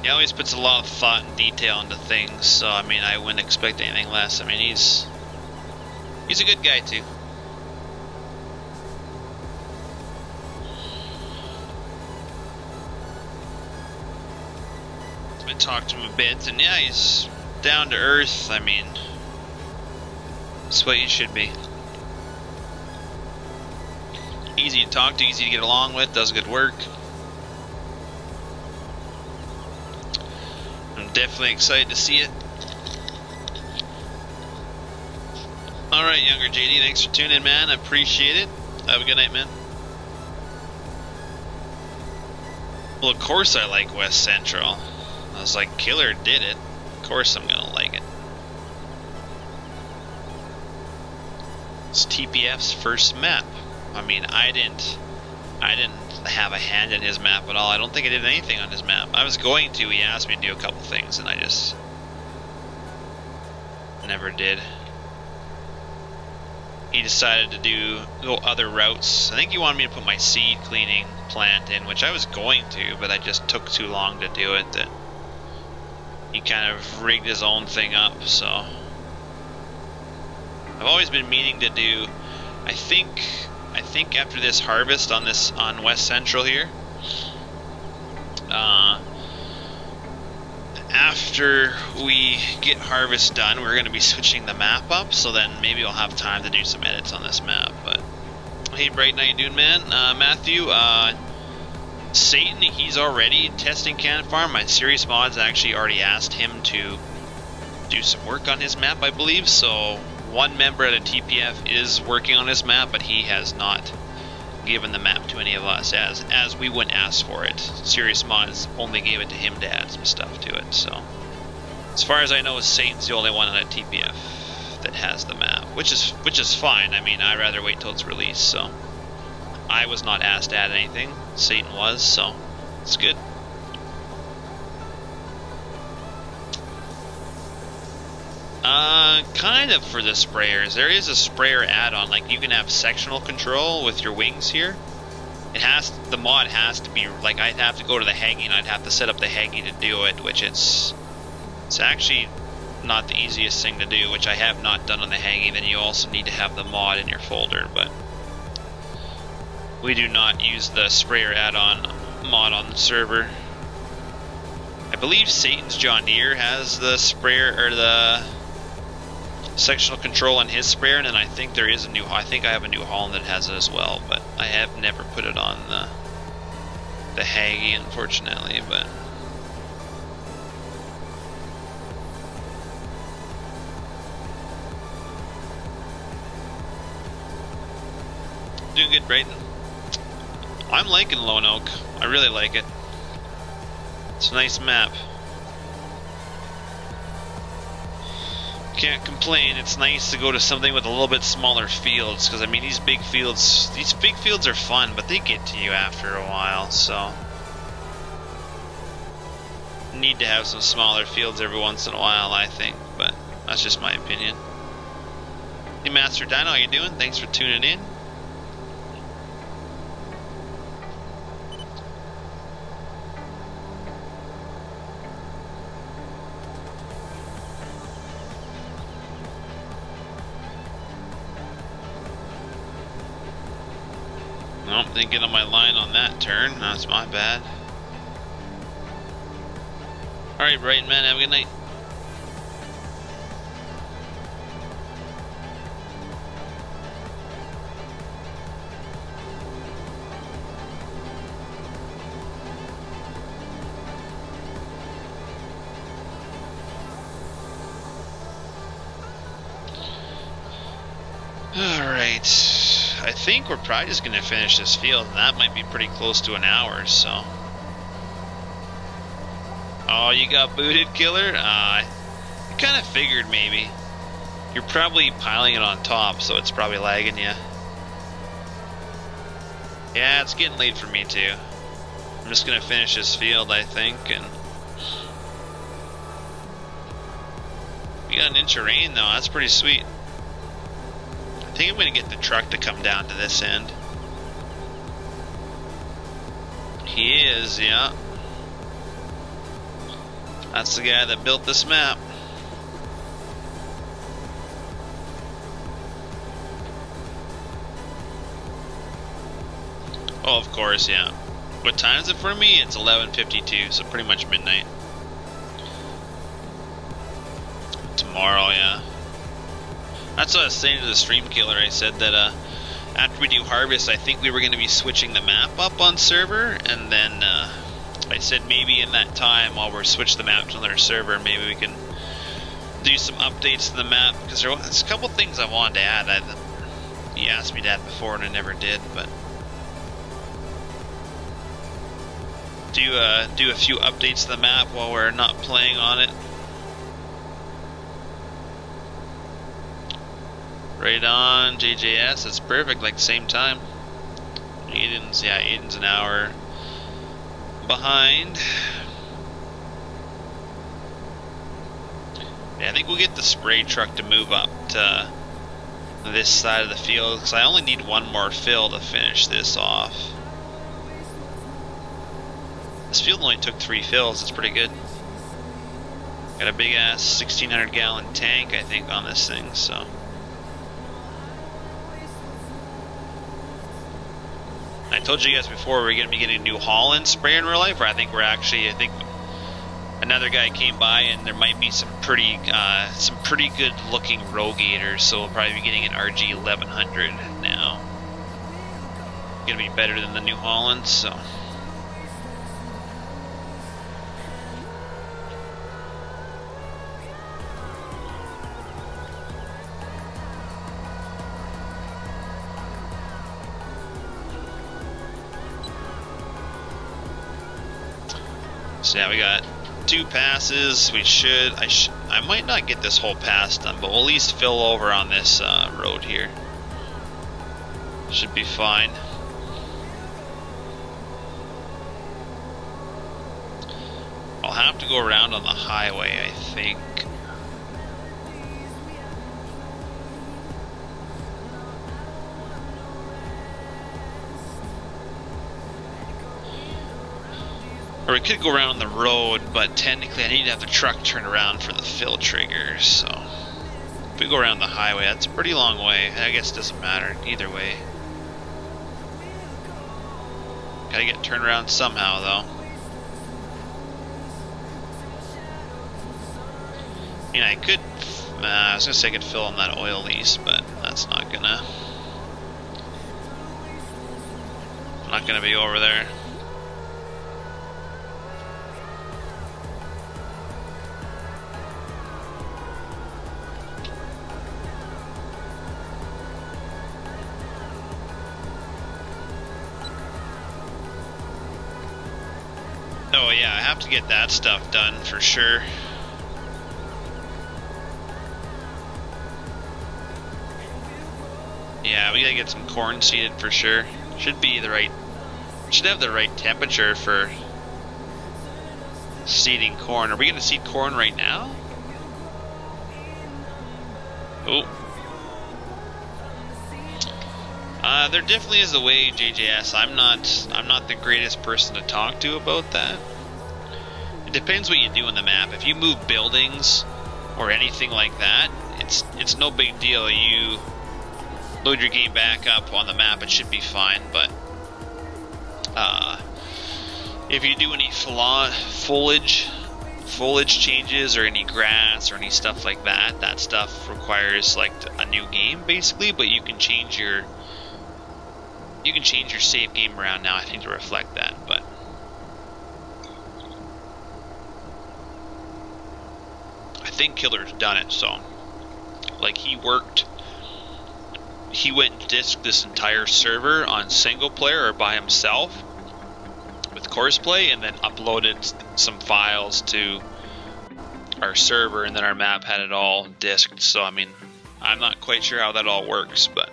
He always puts a lot of thought and detail into things, so I mean I wouldn't expect anything less. I mean he's a good guy too. I talked to him a bit, and yeah, he's down to earth. I mean, it's what you should be. Easy to talk to, easy to get along with, does good work. I'm definitely excited to see it. Alright, Younger JD, thanks for tuning in, man. I appreciate it. Have a good night, man. Well, of course I like West Central. I was like, Killer did it. Of course I'm gonna like it. It's TPF's first map. I mean, I didn't have a hand in his map at all. I don't think I did anything on his map. I was going to. He asked me to do a couple things, and I just never did. He decided to go other routes. I think he wanted me to put my seed cleaning plant in, which I was going to, but I just took too long to do it. That he kind of rigged his own thing up. So I've always been meaning to do. I think after this harvest on West Central here, after we get harvest done, we're going to be switching the map up, so then maybe I'll have time to do some edits on this map. But hey, Bright, how you doing, man? Matthew, Satan, he's already testing Cannon Farm. My Serious Mods actually already asked him to do some work on his map, I believe. So one member at a TPF is working on his map, but he has not given the map to any of us, as we wouldn't ask for it. Serious Mods only gave it to him to add some stuff to it. So as far as I know, Satan's the only one on a TPF that has the map, which is fine. I mean, I'd rather wait till it's released. So I was not asked to add anything. Satan was, so it's good. Kind of for the sprayers. There is a sprayer add-on, like you can have sectional control with your wings here. The mod has to be, like, I'd have to go to the Haggy and I'd have to set up the Haggy to do it, which it's actually not the easiest thing to do, which I have not done on the Haggy. Then you also need to have the mod in your folder, but we do not use the sprayer add-on mod on the server. I believe Satan's John Deere has the sprayer, or the sectional control on his sprayer, and then I think there is I have a New Holland that has it as well, but I have never put it on the Haggy, unfortunately. But doing good, Brayton. I'm liking Lone Oak. I really like it. It's a nice map. Can't complain. It's nice to go to something with a little bit smaller fields, because I mean these big fields are fun, but they get to you after a while, so need to have some smaller fields every once in a while, I think, but that's just my opinion. Hey Master Dino, how you doing? Thanks for tuning in. Nope, didn't get on my line on that turn. That's my bad. Alright, Brighton man, have a good night. Alright. I think we're probably just going to finish this field, and that might be pretty close to an hour, so. Oh, you got booted, killer? I kind of figured maybe. You're probably piling it on top, so it's probably lagging you. Yeah, it's getting late for me too. I'm just going to finish this field, I think, and we got an inch of rain though, that's pretty sweet. I think I'm going to get the truck to come down to this end. He is, yeah. That's the guy that built this map. Oh, of course, yeah. What time is it for me? It's 11:52, so pretty much midnight. Tomorrow, yeah. That's what I was saying to the stream killer. I said that after we do harvest, I think we were going to be switching the map up on server, and then I said maybe in that time while we're switching the map to another server, maybe we can do some updates to the map, because there's a couple things I wanted to add. He asked me that before and I never did, but do a few updates to the map while we're not playing on it. Right on, JJS, that's perfect, like the same time. Aiden's an hour behind. Yeah, I think we'll get the spray truck to move up to this side of the field, because I only need one more fill to finish this off. This field only took 3 fills, it's pretty good. Got a big ass 1600 gallon tank, I think, on this thing, so. I told you guys before we're going to be getting a New Holland sprayer in real life, or I think another guy came by and there might be some pretty good looking Rogators, so we'll probably be getting an RG 1100 now. Going to be better than the New Holland, so. So yeah, we got 2 passes. We should, I might not get this whole pass done, but we'll at least fill over on this road here. Should be fine. I'll have to go around on the highway, I think. Or we could go around the road, but technically I need to have the truck turn around for the fill trigger, so if we go around the highway, that's a pretty long way. I guess it doesn't matter either way. Gotta get turned around somehow though. I mean, I could, I was gonna say I could fill on that oil lease, but that's not gonna, I'm not gonna be over there. Oh yeah, I have to get that stuff done for sure. Yeah, we gotta get some corn seeded for sure. Should have the right temperature for seeding corn. Are we gonna seed corn right now? Oh. There definitely is a way, JJS. I'm not the greatest person to talk to about that. It depends what you do in the map. If you move buildings or anything like that, it's no big deal. You load your game back up on the map, it should be fine. But if you do any foliage changes or any grass or any stuff like that, that stuff requires like a new game basically. But you can change your save game around now, I think, to reflect that. But I think Killer's done it. So like he went and disked this entire server on single player or by himself with Courseplay, and then uploaded some files to our server, and then our map had it all disked. So I mean, I'm not quite sure how that all works, but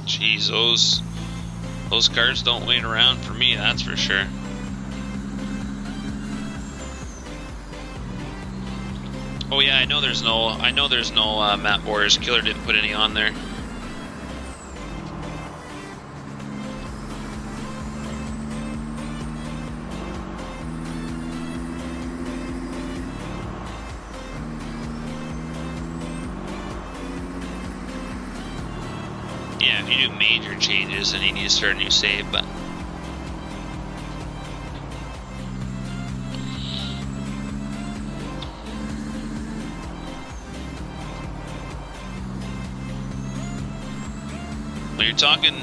jeez, those cars don't wait around for me, that's for sure. Oh yeah, I know there's no map borders. Killer didn't put any on there. Yeah, if you do major changes, then you need to start a new save, but well, you're talking,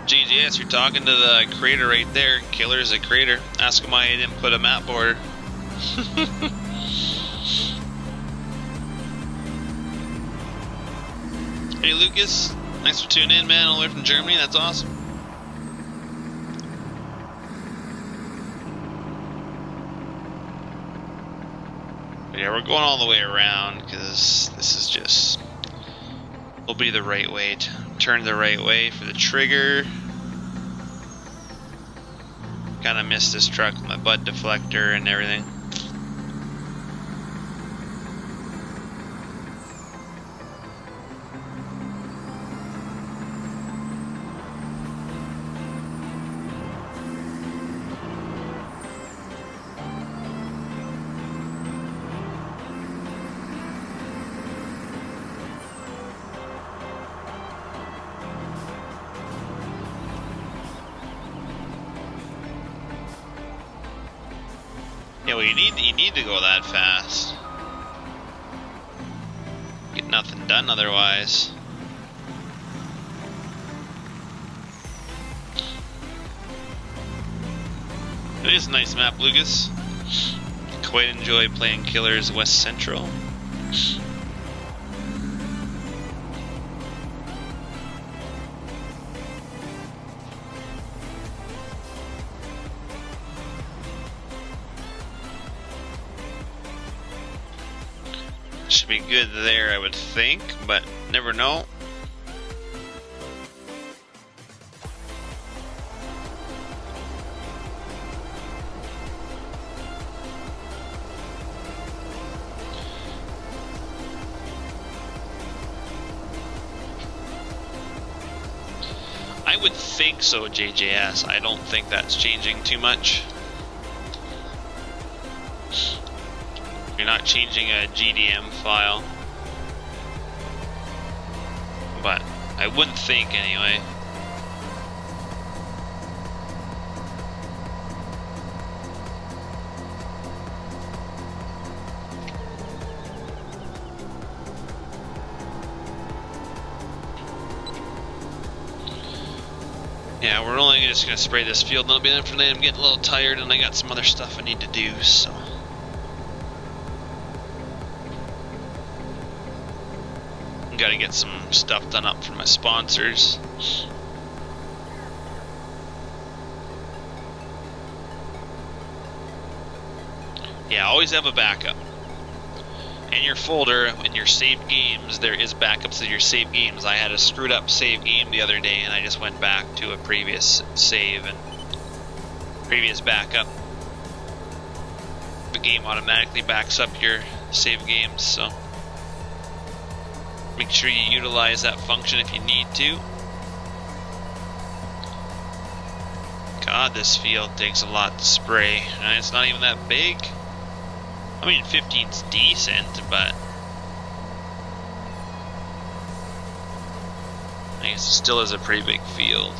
GGS, you're talking to the creator right there. Killer's a creator. Ask him why he didn't put a map border. Hey Lucas, thanks for tuning in, man, all the way from Germany. That's awesome. But yeah, we're going all the way around because this is just, will be the right way to turn the right way for the trigger. Kind of missed this truck with my butt deflector and everything. Yeah, well, you need to go that fast. Get nothing done otherwise. It is a nice map, Lucas. Quite enjoy playing Killers West Central. Should be good there, I would think, but never know. I would think so, JJS. I don't think that's changing too much. You're not changing a GDM file, but I wouldn't think anyway. Yeah, we're only just gonna spray this field, and that'll be enough for tonight. I'm getting a little tired, and I got some other stuff I need to do, so. Gotta get some stuff done up for my sponsors. Yeah, always have a backup. In your folder, in your saved games, there is backups of your saved games. I had a screwed up save game the other day, and I just went back to a previous save and previous backup. The game automatically backs up your save games, so make sure you utilize that function if you need to. God, this field takes a lot to spray, and it's not even that big. I mean, 15's decent, but I guess it still is a pretty big field.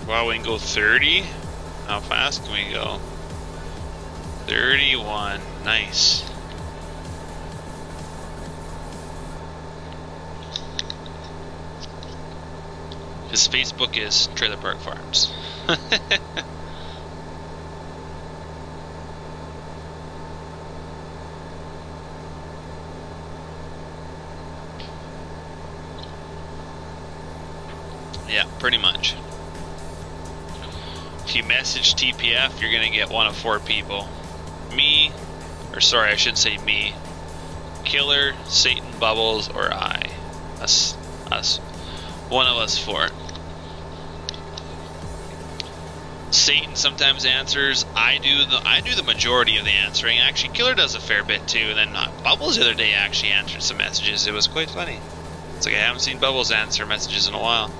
Wow, we can go 30? How fast can we go? 31, nice. His Facebook is Trailer Park Farms. Yeah, pretty much. If you message TPF, you're gonna get one of 4 people. Me, or sorry, I should say me. Killer, Satan, Bubbles, or I. Us. One of us 4. Satan sometimes answers. I do the majority of the answering. Actually, Killer does a fair bit too. And then Bubbles the other day actually answered some messages. It was quite funny. It's like I haven't seen Bubbles answer messages in a while.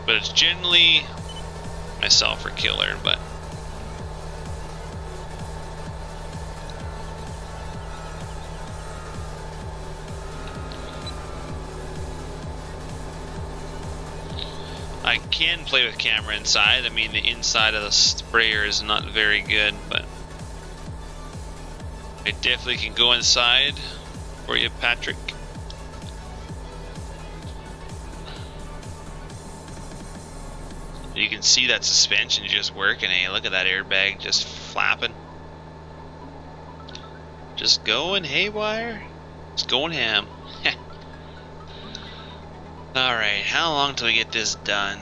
But it's generally myself or Killer, but I can play with camera inside. I mean, the inside of the sprayer is not very good, but I definitely can go inside for you, Patrick. You can see that suspension just working. Hey, look at that airbag just flapping. Just going haywire. It's going ham. Alright, how long till we get this done?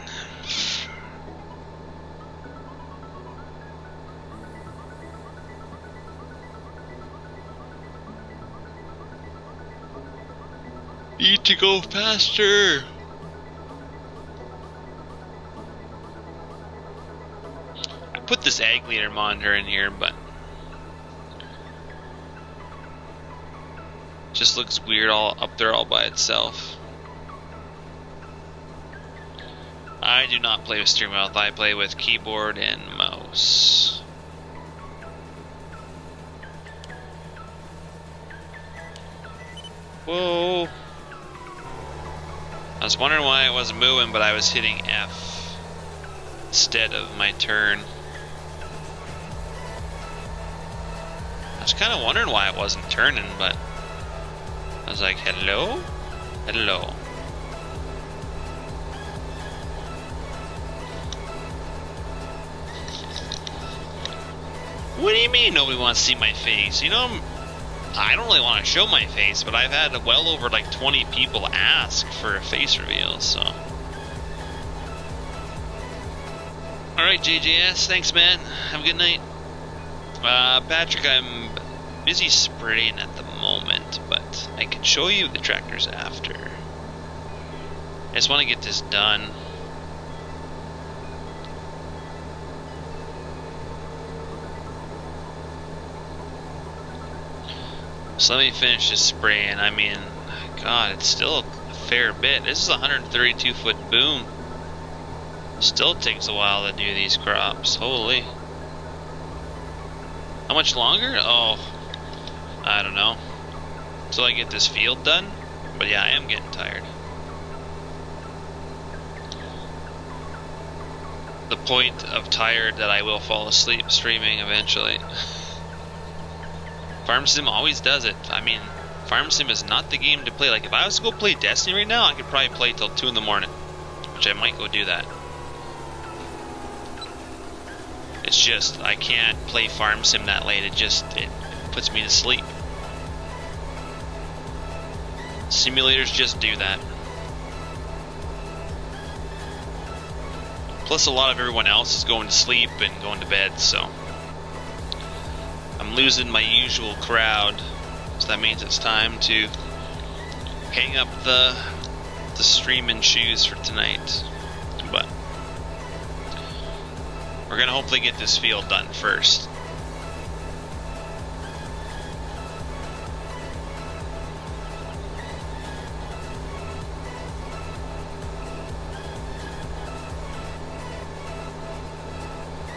Need to go faster. Put this ag leader monitor in here, but just looks weird all up there all by itself. I do not play with steering wheel. I play with keyboard and mouse. Whoa. I was wondering why I wasn't moving, but I was hitting F instead of my turn. I was kind of wondering why it wasn't turning, but I was like, hello? Hello. What do you mean nobody wants to see my face? You know, I don't really want to show my face, but I've had well over like 20 people ask for a face reveal, so. Alright, JJS, thanks man. Have a good night. Patrick, I'm busy spraying at the moment, but I can show you the tractors after. I just want to get this done. So let me finish this spraying. I mean, God, it's still a fair bit. This is a 132 foot boom. Still takes a while to do these crops. Holy. How much longer? Oh, I don't know. Till I get this field done. But yeah, I am getting tired. The point of tired that I will fall asleep streaming eventually. Farm Sim always does it. I mean, Farm Sim is not the game to play. Like, if I was to go play Destiny right now, I could probably play till 2 in the morning. Which I might go do that. It's just, I can't play Farm Sim that late. It puts me to sleep. Simulators just do that. Plus a lot of everyone else is going to sleep and going to bed, so I'm losing my usual crowd. So that means it's time to hang up the streaming shoes for tonight. But we're gonna hopefully get this field done first.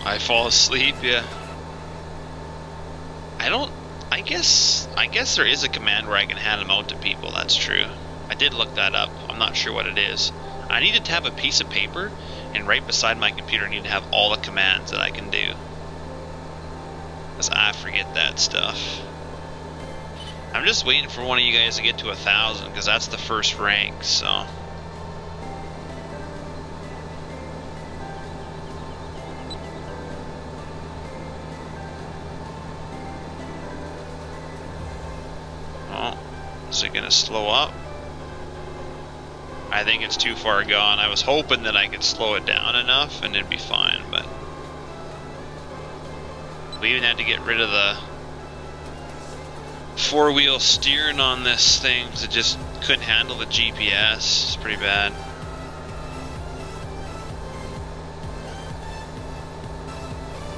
I fall asleep, yeah. I guess there is a command where I can hand them out to people, that's true. I did look that up. I'm not sure what it is. I needed to have a piece of paper, and right beside my computer I need to have all the commands that I can do. Because I forget that stuff. I'm just waiting for one of you guys to get to 1,000, because that's the first rank, so. Is it gonna slow up? I think it's too far gone. I was hoping that I could slow it down enough and it'd be fine, but we even had to get rid of the 4-wheel steering on this thing because it just couldn't handle the GPS. It's pretty bad.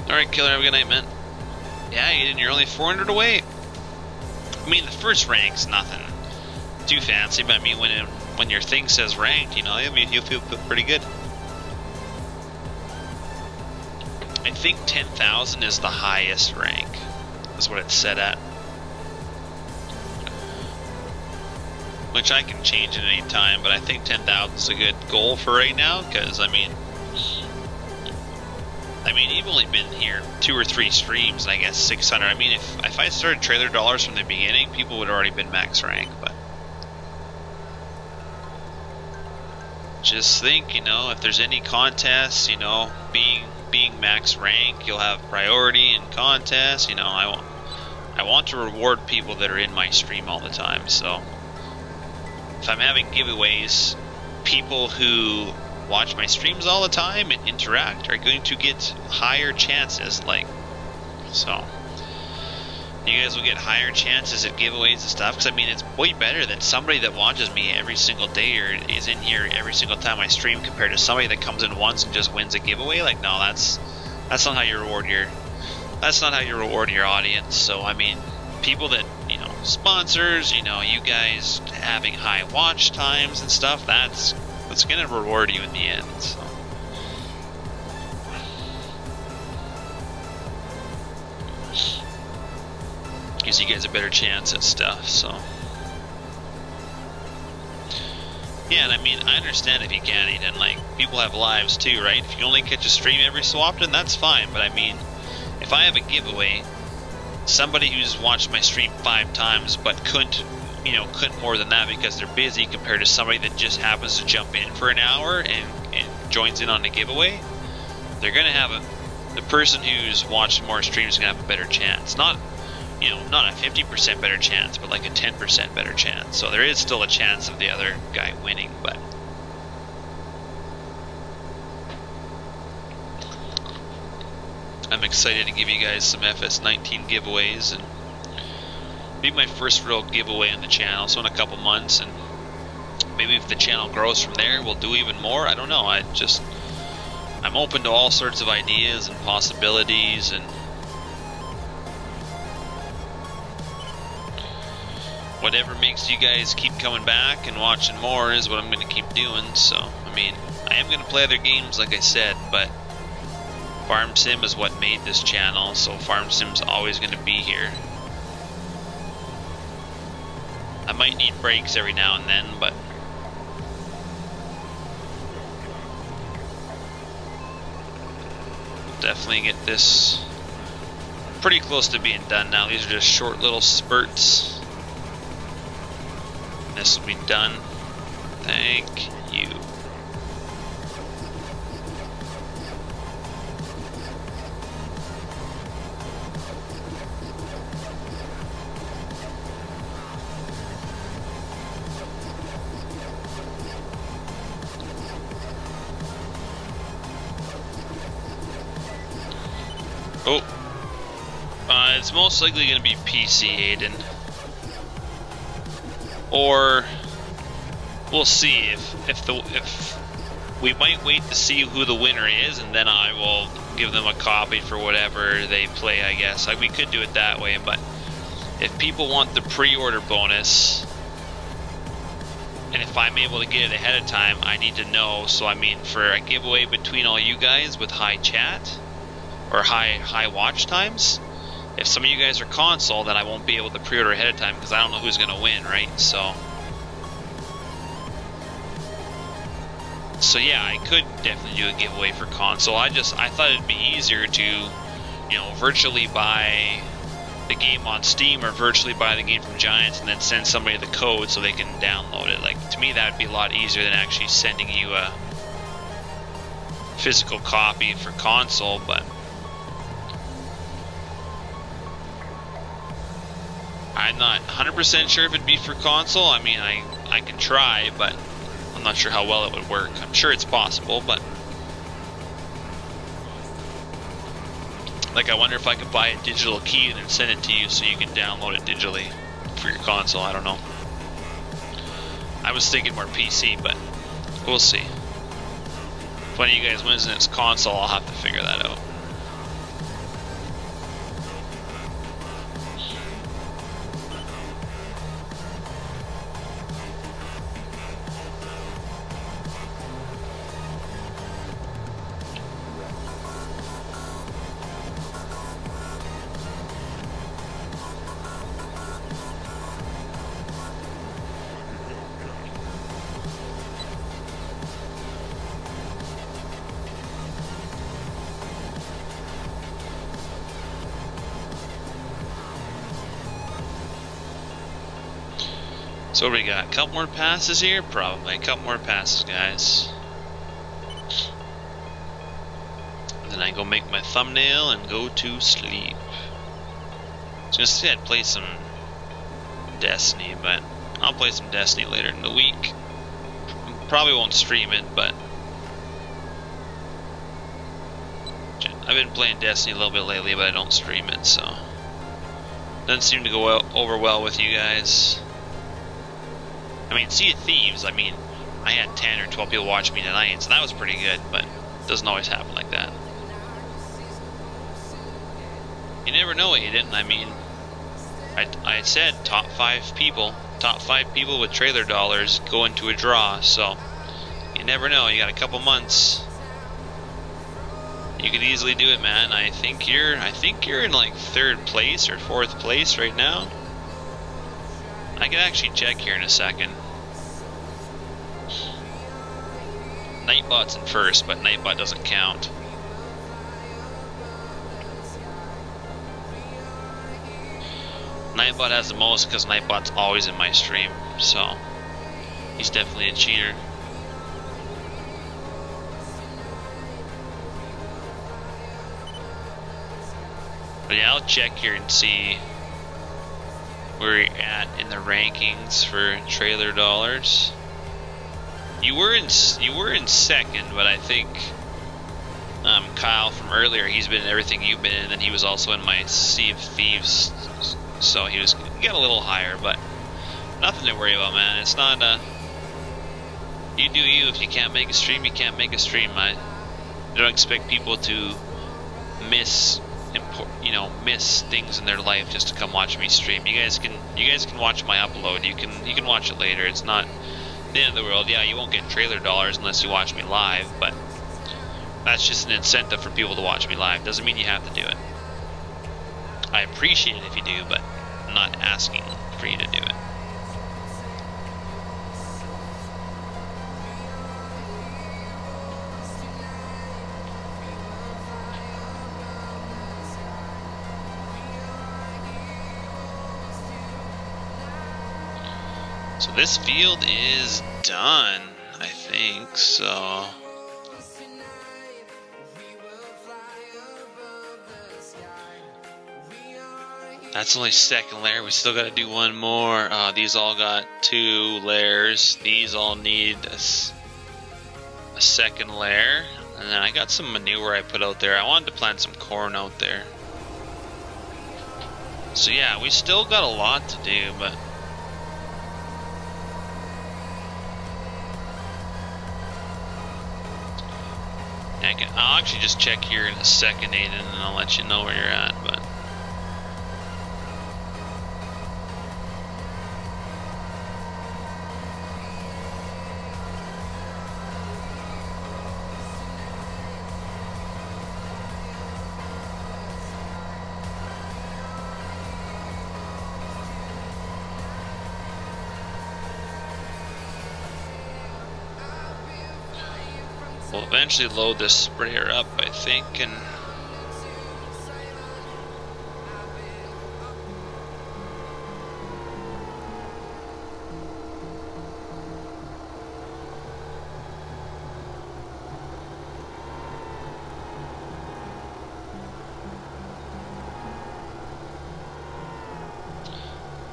Alright, Killer, have a good night, man. Yeah, Aiden, you're only 400 away. I mean, the first rank's nothing too fancy, but I mean, when your thing says ranked, you know, I mean, you'll feel pretty good. I think 10,000 is the highest rank. That's what it's set at. Which I can change at any time, but I think 10,000 is a good goal for right now, because, I mean, you've only been here 2 or 3 streams, and I guess 600. I mean, if I started Trailer Dollars from the beginning, people would have already been max rank, but just think, you know, if there's any contests, you know, being max rank, you'll have priority in contests. You know, I want to reward people that are in my stream all the time. So if I'm having giveaways, people who watch my streams all the time and interact are going to get higher chances, like, so you guys will get higher chances at giveaways and stuff, because I mean, it's way better than somebody that watches me every single day or is in here every single time I stream compared to somebody that comes in once and just wins a giveaway. Like, no, that's not how you reward your audience. So I mean, people that, you know, sponsors, you know, you guys having high watch times and stuff, that's gonna reward you in the end. So gives you guys a better chance at stuff. So yeah, and I mean, I understand if you can't eat, and like, people have lives too, right? If you only catch a stream every so often, that's fine. But I mean, if I have a giveaway, somebody who's watched my stream 5 times but couldn't more than that because they're busy, compared to somebody that just happens to jump in for an hour and joins in on the giveaway, they're gonna have the person who's watched more streams is gonna have a better chance. Not, you know, not a 50% better chance, but like a 10% better chance. So there is still a chance of the other guy winning, but I'm excited to give you guys some FS19 giveaways, and be my first real giveaway on the channel. So in a couple months, and maybe if the channel grows from there, we'll do even more. I don't know. I'm open to all sorts of ideas and possibilities, and whatever makes you guys keep coming back and watching more is what I'm going to keep doing. So I mean, I am going to play other games, like I said, but Farm Sim is what made this channel, so Farm Sim's always going to be here. I might need breaks every now and then, but definitely get this pretty close to being done now. These are just short little spurts. This will be done. Thank you. Oh, it's most likely going to be PC, Aiden. Or we'll see if we might wait to see who the winner is, and then I will give them a copy for whatever they play. I guess we could do it that way, but if people want the pre-order bonus, and if I'm able to get it ahead of time, I need to know. So I mean, for a giveaway between all you guys with high chat or high watch times, if some of you guys are console, then I won't be able to pre-order ahead of time because I don't know who's gonna win, right? So yeah, I could definitely do a giveaway for console. I thought it'd be easier to, you know, virtually buy the game on Steam or virtually buy the game from Giants and then send somebody the code so they can download it. Like, to me, that would be a lot easier than actually sending you a physical copy for console, but I'm not 100% sure if it'd be for console. I mean, I can try, but I'm not sure how well it would work. I'm sure it's possible, but like, I wonder if I could buy a digital key and then send it to you so you can download it digitally for your console. I don't know. I was thinking more PC, but we'll see. If one of you guys wins and it's console, I'll have to figure that out. So what do we got? A couple more passes here? Probably. A couple more passes, guys. And then I go make my thumbnail and go to sleep. So instead, play some Destiny, but I'll play some Destiny later in the week. Probably won't stream it, but I've been playing Destiny a little bit lately, but I don't stream it, so doesn't seem to go over well with you guys. I mean, Sea of Thieves, I mean, I had 10 or 12 people watch me tonight, so that was pretty good, but it doesn't always happen like that. You never know, Aiden. I mean, I said top 5 people with trailer dollars go into a draw, so you never know. You got a couple months. You could easily do it, man. I think you're in like 3rd place or 4th place right now. I can actually check here in a second. Nightbot's in 1st, but Nightbot doesn't count. Nightbot has the most because Nightbot's always in my stream, so he's definitely a cheater. But yeah, I'll check here and see where you're at in the rankings for trailer dollars. You were in 2nd, but I think Kyle from earlier, he's been in everything you've been in, and he was also in my Sea of Thieves, so he got a little higher, but nothing to worry about, man. It's not you do you. If you can't make a stream, you can't make a stream. I don't expect people to miss things in their life just to come watch me stream. You guys can watch my upload. You can watch it later. It's not the end of the world. Yeah, you won't get trailer dollars unless you watch me live, but that's just an incentive for people to watch me live. Doesn't mean you have to do it. I appreciate it if you do, but I'm not asking for you to do it. So this field is done, I think, so... That's only second layer. We still got to do one more. These all got 2 layers. These all need a second layer. And then I got some manure I put out there. I wanted to plant some corn out there. So yeah, we still got a lot to do, but... I'll actually just check here in a second, Aiden, and I'll let you know where you're at, but... We'll eventually load this sprayer up, I think, and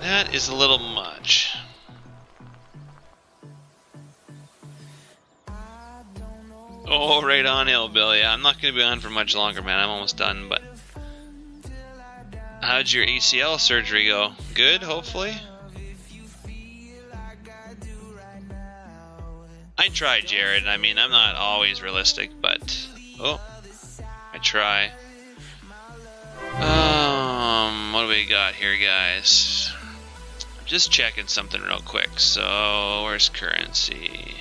that is a little much. Oh, right on, Hillbill. Yeah, I'm not going to be on for much longer, man. I'm almost done, but... How'd your ACL surgery go? Good, hopefully? I try, Jared. I mean, I'm not always realistic, but... Oh, I try. What do we got here, guys? I'm just checking something real quick. So, where's currency?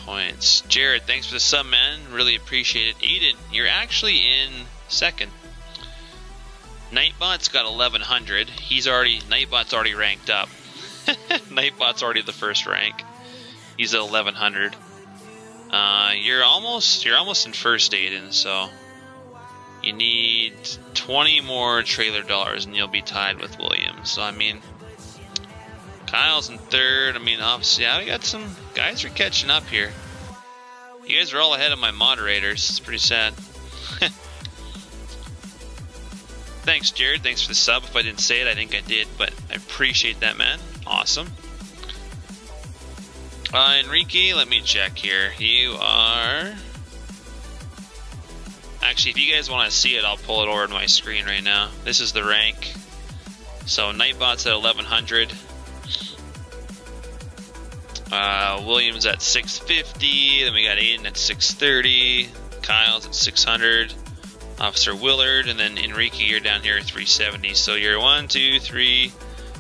Points. Jared, thanks for the sub, man. Really appreciate it. Aiden, you're actually in second. Nightbot's got 1100. Nightbot's already ranked up. Nightbot's already the first rank. He's at 1100. You're almost in first, Aiden. So you need 20 more trailer dollars, and you'll be tied with Williams. So I mean. Kyle's in third. I mean, obviously, yeah, we got some guys are catching up here. You guys are all ahead of my moderators. It's pretty sad. Thanks, Jared. Thanks for the sub. If I didn't say it, I think I did, but I appreciate that, man. Awesome. Enrique, let me check here. You are... Actually, if you guys want to see it, I'll pull it over to my screen right now. This is the rank. So, Nightbot's at 1100. Williams at 650, then we got Aiden at 630, Kyle's at 600, Officer Willard, and then Enrique, you're down here at 370. So you're 1, 2, 3,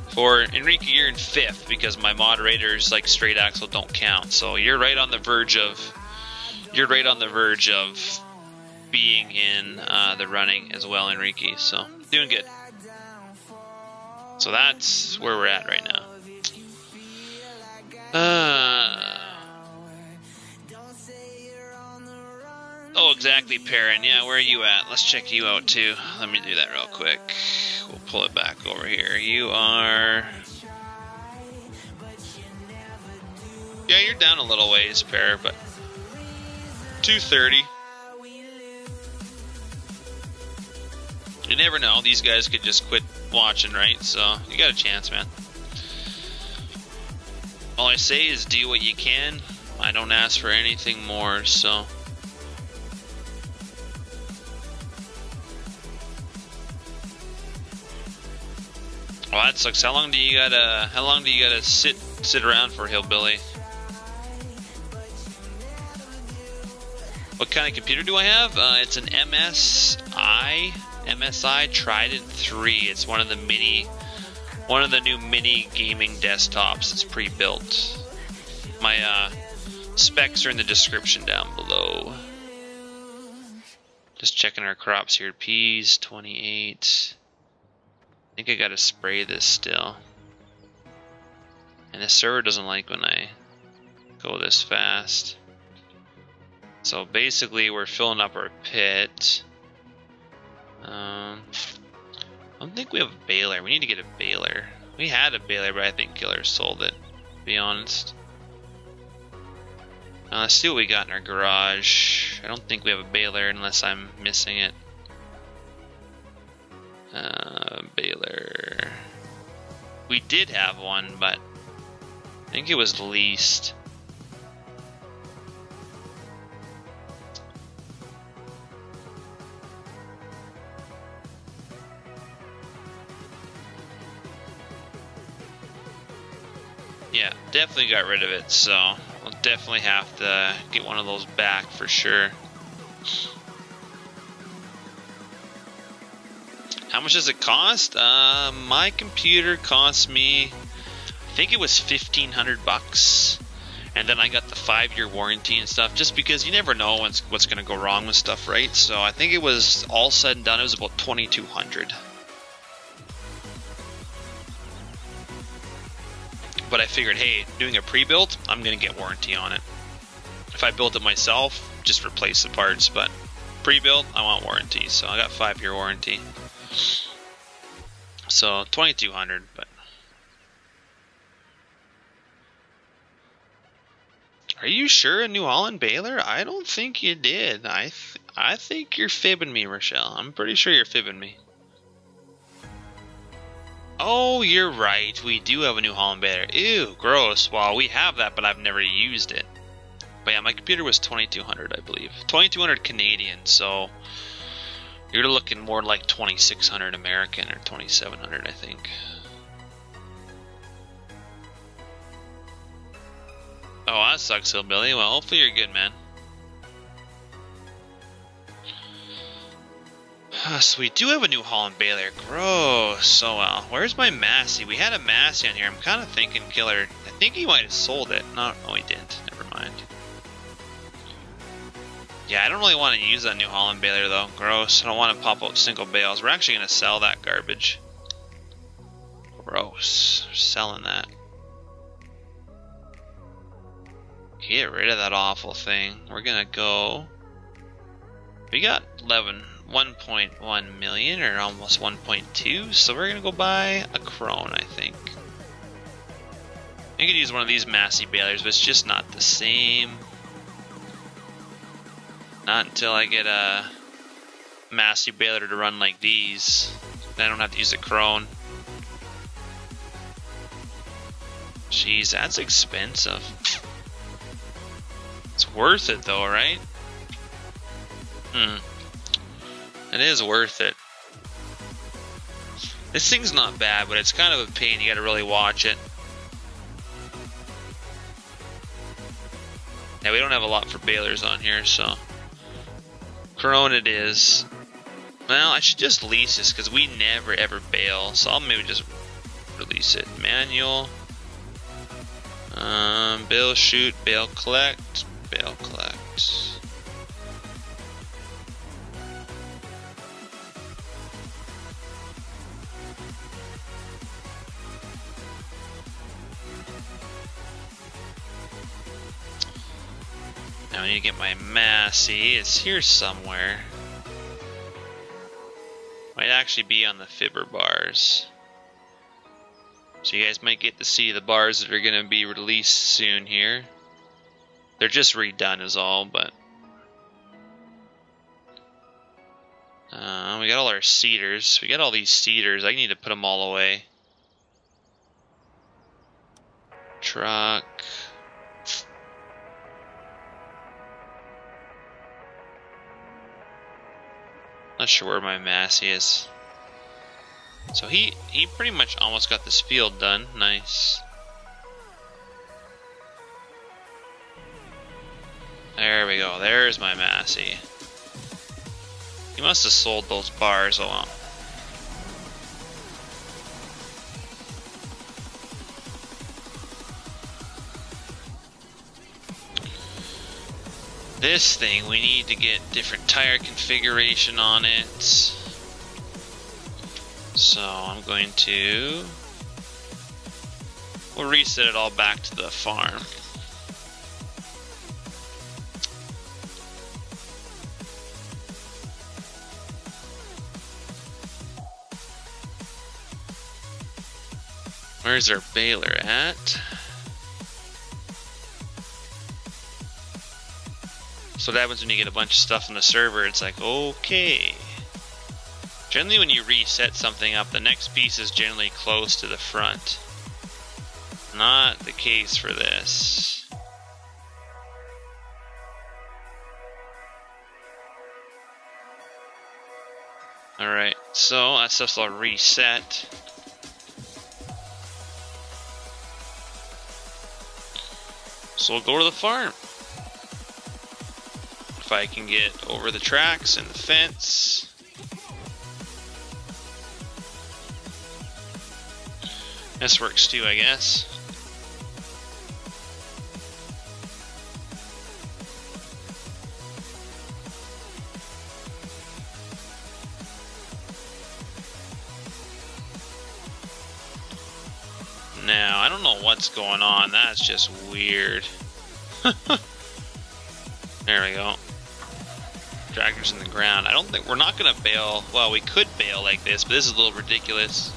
4. Enrique, you're in 5th because my moderators like Straight Axle don't count. So you're right on the verge of being in the running as well, Enrique. So doing good. So that's where we're at right now. Oh, exactly, Perrin. Yeah, where are you at? Let's check you out, too. Let me do that real quick. We'll pull it back over here. You are... Yeah, you're down a little ways, Per, but... 230. You never know. These guys could just quit watching, right? So, you got a chance, man. All I say is do what you can. I don't ask for anything more, so... Well, that sucks. How long do you gotta sit around for, Hillbilly? What kind of computer do I have? It's an MSI Trident 3. It's one of the mini one of the new mini gaming desktops that's pre-built. My specs are in the description down below. Just checking our crops here. Peas, 28. I think I gotta spray this still. And the server doesn't like when I go this fast. So basically we're filling up our pit. I don't think we have a baler. We need to get a baler. We had a baler, but I think Killer sold it, to be honest. Let's see what we got in our garage. I don't think we have a baler unless I'm missing it. Baler. We did have one, but I think it was leased. Yeah, definitely got rid of it, so we'll definitely have to get one of those back for sure. How much does it cost? My computer cost me, I think it was $1,500, and then I got the 5-year warranty and stuff, just because you never know what's going to go wrong with stuff, right? So I think it was all said and done, it was about $2,200. But I figured, hey, doing a pre-built, I'm going to get warranty on it. If I built it myself, just replace the parts. But pre-built, I want warranty. So I got 5-year warranty. So $2,200. But are you sure a New Holland baler? I don't think you did. I think you're fibbing me, Rochelle. I'm pretty sure you're fibbing me. Oh, you're right. We do have a New Holland baler. Ew, gross. Well, we have that, but I've never used it. But yeah, my computer was $2,200, I believe. $2,200 Canadian, so you're looking more like $2,600 American or $2,700, I think. Oh, that sucks, Hillbilly. Well, hopefully you're good, man. So we do have a New Holland baler. Gross. So well. Where's my Massey? We had a Massey on here. I'm kind of thinking Killer. I think he might have sold it. No, he didn't. Never mind. Yeah, I don't really want to use that New Holland baler though. Gross. I don't want to pop out single bales. We're actually going to sell that garbage. Gross. We're selling that. Get rid of that awful thing. We're going to go. We got 1.1 million or almost 1.2, so we're gonna go buy a Crone, I think. I could use one of these Massey balers, but it's just not the same. Not until I get a Massey baler to run like these. Then I don't have to use a Crone. Jeez, that's expensive. It's worth it though, right? It is worth it. This thing's not bad, but it's kind of a pain. You gotta really watch it. Yeah, we don't have a lot for balers on here, so Crone it is. Well, I should just lease this because we never ever bale, so I'll maybe just release it. Manual. Bale shoot, bale collect, bale collect. Now I need to get my Massey. It's here somewhere. Might actually be on the fibber bars. So you guys might get to see the bars that are going to be released soon here. They're just redone is all, but we got all our cedars. We got all these cedars. I need to put them all away. Truck. Not sure where my Massey is. So he pretty much almost got this field done. Nice. There we go. There's my Massey. He must have sold those bars. Oh well. This thing, we need to get different tire configuration on it. So I'm going to... we'll reset it all back to the farm. Where's our baler at? So what happens when you get a bunch of stuff on the server, it's like, okay. Generally when you reset something up, the next piece is generally close to the front. Not the case for this. Alright, so that stuff's all reset. So we'll go to the farm. If I can get over the tracks and the fence. This works too, I guess. Now, I don't know what's going on. That's just weird. There we go. Tractor's in the ground. I don't think we're not gonna bail. Well, we could bail like this, but this is a little ridiculous.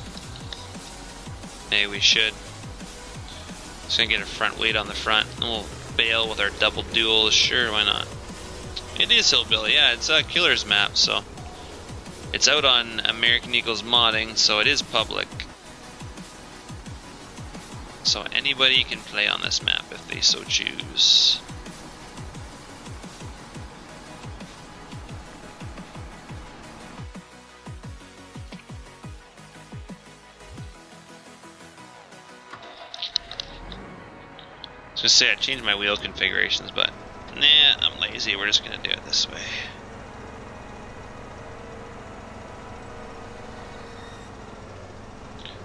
Maybe we should. Just gonna get a front weight on the front, and we'll bail with our double duals. Sure, why not? It is Hillbilly. Yeah, it's a killer's map, so it's out on American Eagles modding, so it is public. So anybody can play on this map if they so choose. I was gonna say I changed my wheel configurations, but nah, I'm lazy. We're just gonna do it this way.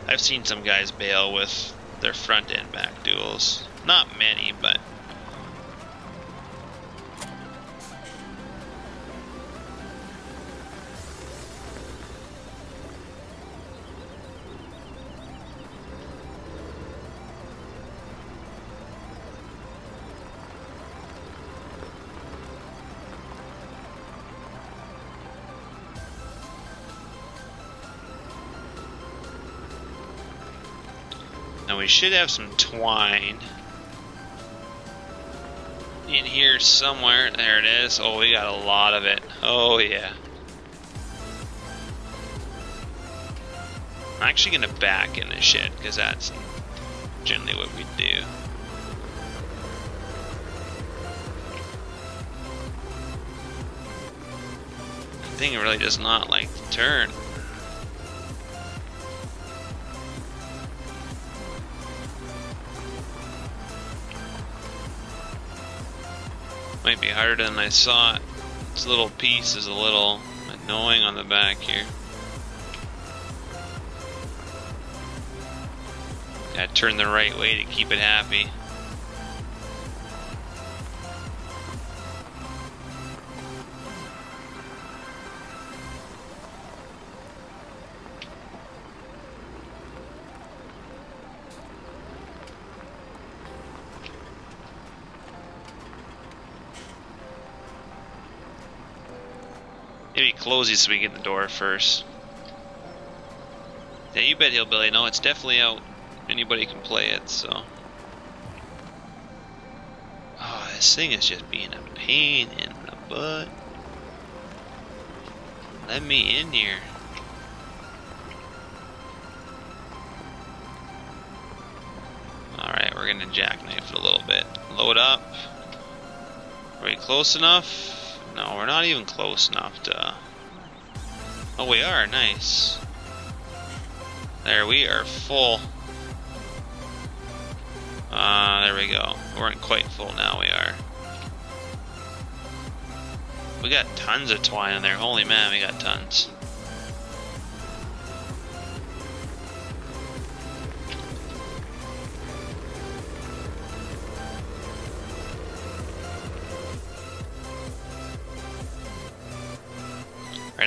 I've seen some guys bail with their front and back duals. Not many, but now we should have some twine in here somewhere. There it is. Oh, we got a lot of it. Oh yeah. I'm actually gonna back in the shed because that's generally what we do. The thing really does not like to turn. Might be harder than I thought. This little piece is a little annoying on the back here. Gotta turn the right way to keep it happy. Maybe close these so we get the door first. Yeah, you bet, Hillbilly. No, it's definitely out. Anybody can play it, so. Oh, this thing is just being a pain in the butt. Let me in here. Alright, we're gonna jackknife it a little bit. Load up. Are we close enough? No, we're not even close enough to... Oh, we are. Nice. There, we are full. There we go. We weren't quite full, now we are. We got tons of twine in there. Holy man, we got tons.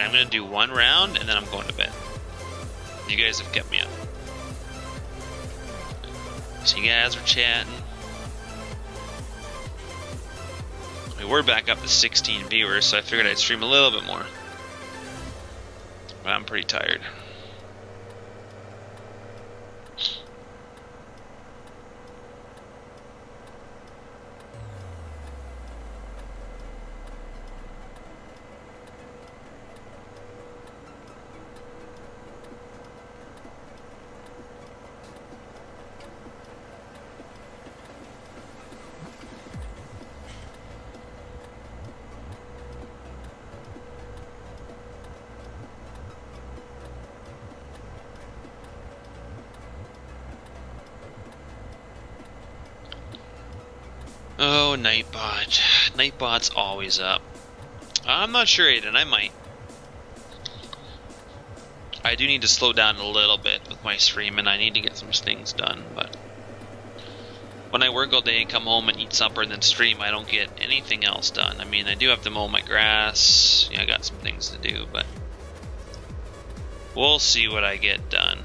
Alright, I'm going to do one round and then I'm going to bed. You guys have kept me up. So you guys are chatting. We're back up to 16 viewers, so I figured I'd stream a little bit more. But I'm pretty tired. Oh, Nightbot. Nightbot's always up. I'm not sure, Aiden. I might. I do need to slow down a little bit with my stream, and I need to get some things done, but when I work all day and come home and eat supper and then stream, I don't get anything else done. I mean, I do have to mow my grass. Yeah, I got some things to do, but we'll see what I get done.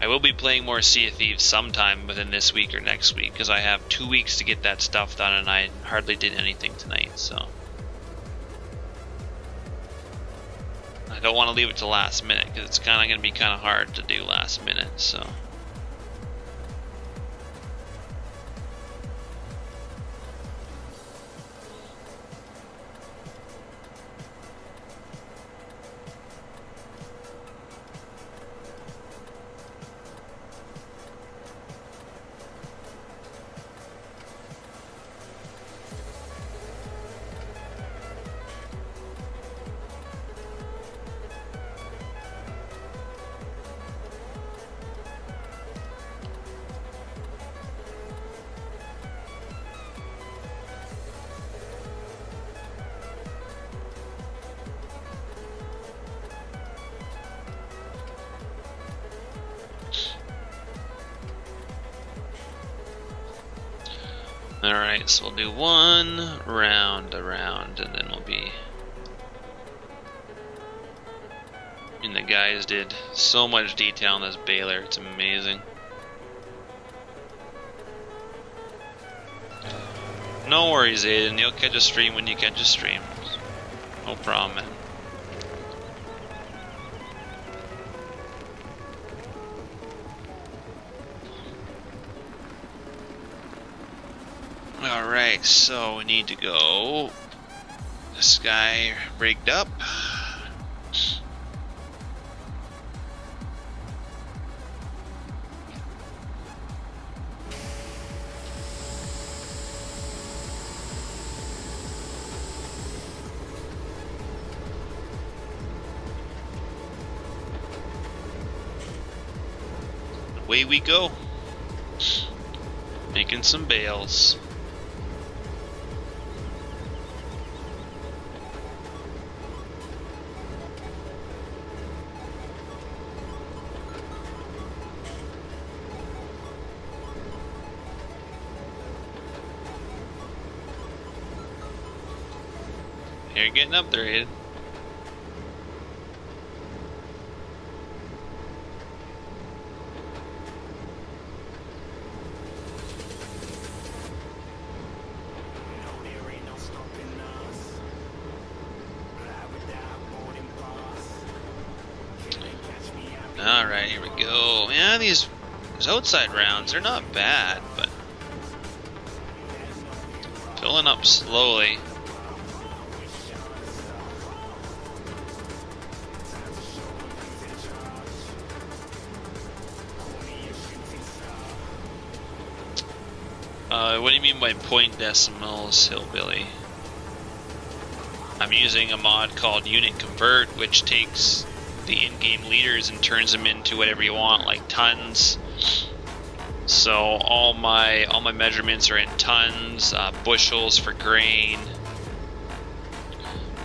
I will be playing more Sea of Thieves sometime within this week or next week, because I have 2 weeks to get that stuff done, and I hardly did anything tonight, so I don't want to leave it to last minute, because it's kind of going to be kind of hard to do last minute, so. Alright, so we'll do one round around, and then we'll be... I mean, the guys did so much detail on this baler, it's amazing. No worries, Aiden, you'll catch a stream when you catch a stream. No problem, man. Alright, so we need to go. This guy rigged up. Away we go. Making some bales. You're getting up there, Aiden. Alright, here we go. Yeah, these outside rounds, they're not bad, but filling up slowly. What do you mean by point decimals, Hillbilly? I'm using a mod called Unit Convert, which takes the in-game liters and turns them into whatever you want, like tons. So all my measurements are in tons, bushels for grain.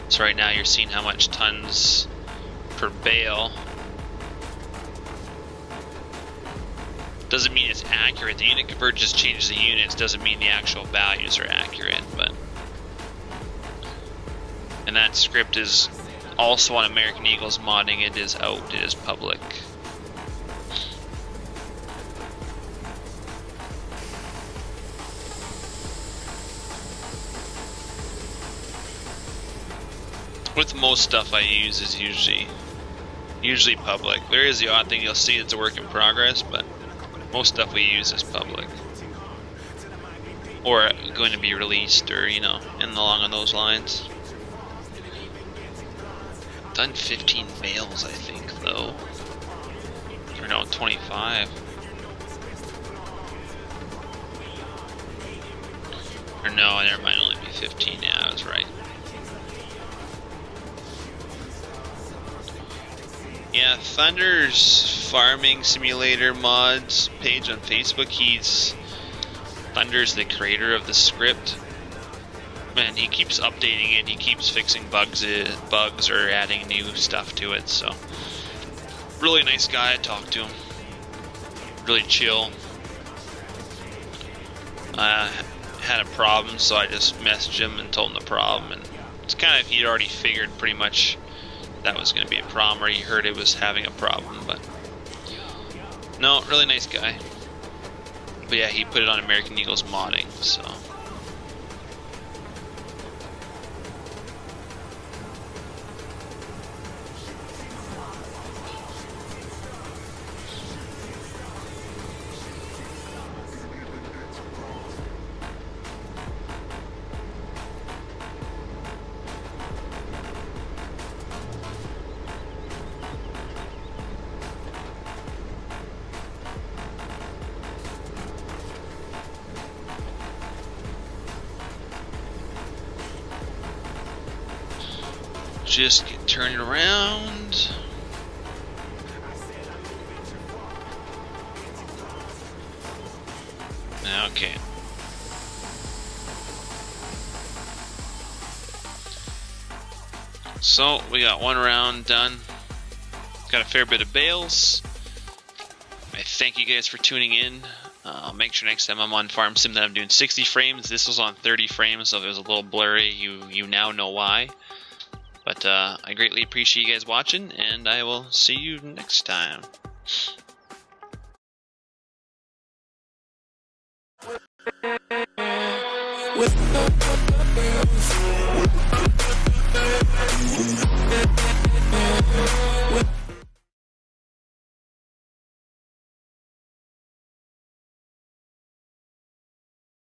So right now you're seeing how much tons per bale. Doesn't mean it's accurate. The unit convert just changes the units, doesn't mean the actual values are accurate, but. And And that script is also on American Eagle's modding. It is out, it is public. With most stuff I use is usually public. There is the odd thing you'll see it's a work in progress, but most stuff we use is public. Or going to be released, or along those lines. Done 15 bales, I think, though. Or no, 25. Or no, there might only be 15. Yeah, I was right. Yeah, Thunder's farming simulator mods page on Facebook. Thunder's the creator of the script. Man, he keeps updating it. He keeps fixing bugs or adding new stuff to it. So, really nice guy. I talked to him. Really chill. Had a problem, so I just messaged him and told him the problem. And it's kind of, he'd already figured pretty much that was going to be a problem, or he heard it was having a problem, but no, really nice guy. But yeah, he put it on American Eagle's modding, so. Just get turning around. Okay. So we got one round done. Got a fair bit of bales. I thank you guys for tuning in. I'll make sure next time I'm on Farm Sim that I'm doing 60 frames. This was on 30 frames, so if it was a little blurry, you now know why. But I greatly appreciate you guys watching, and I will see you next time. With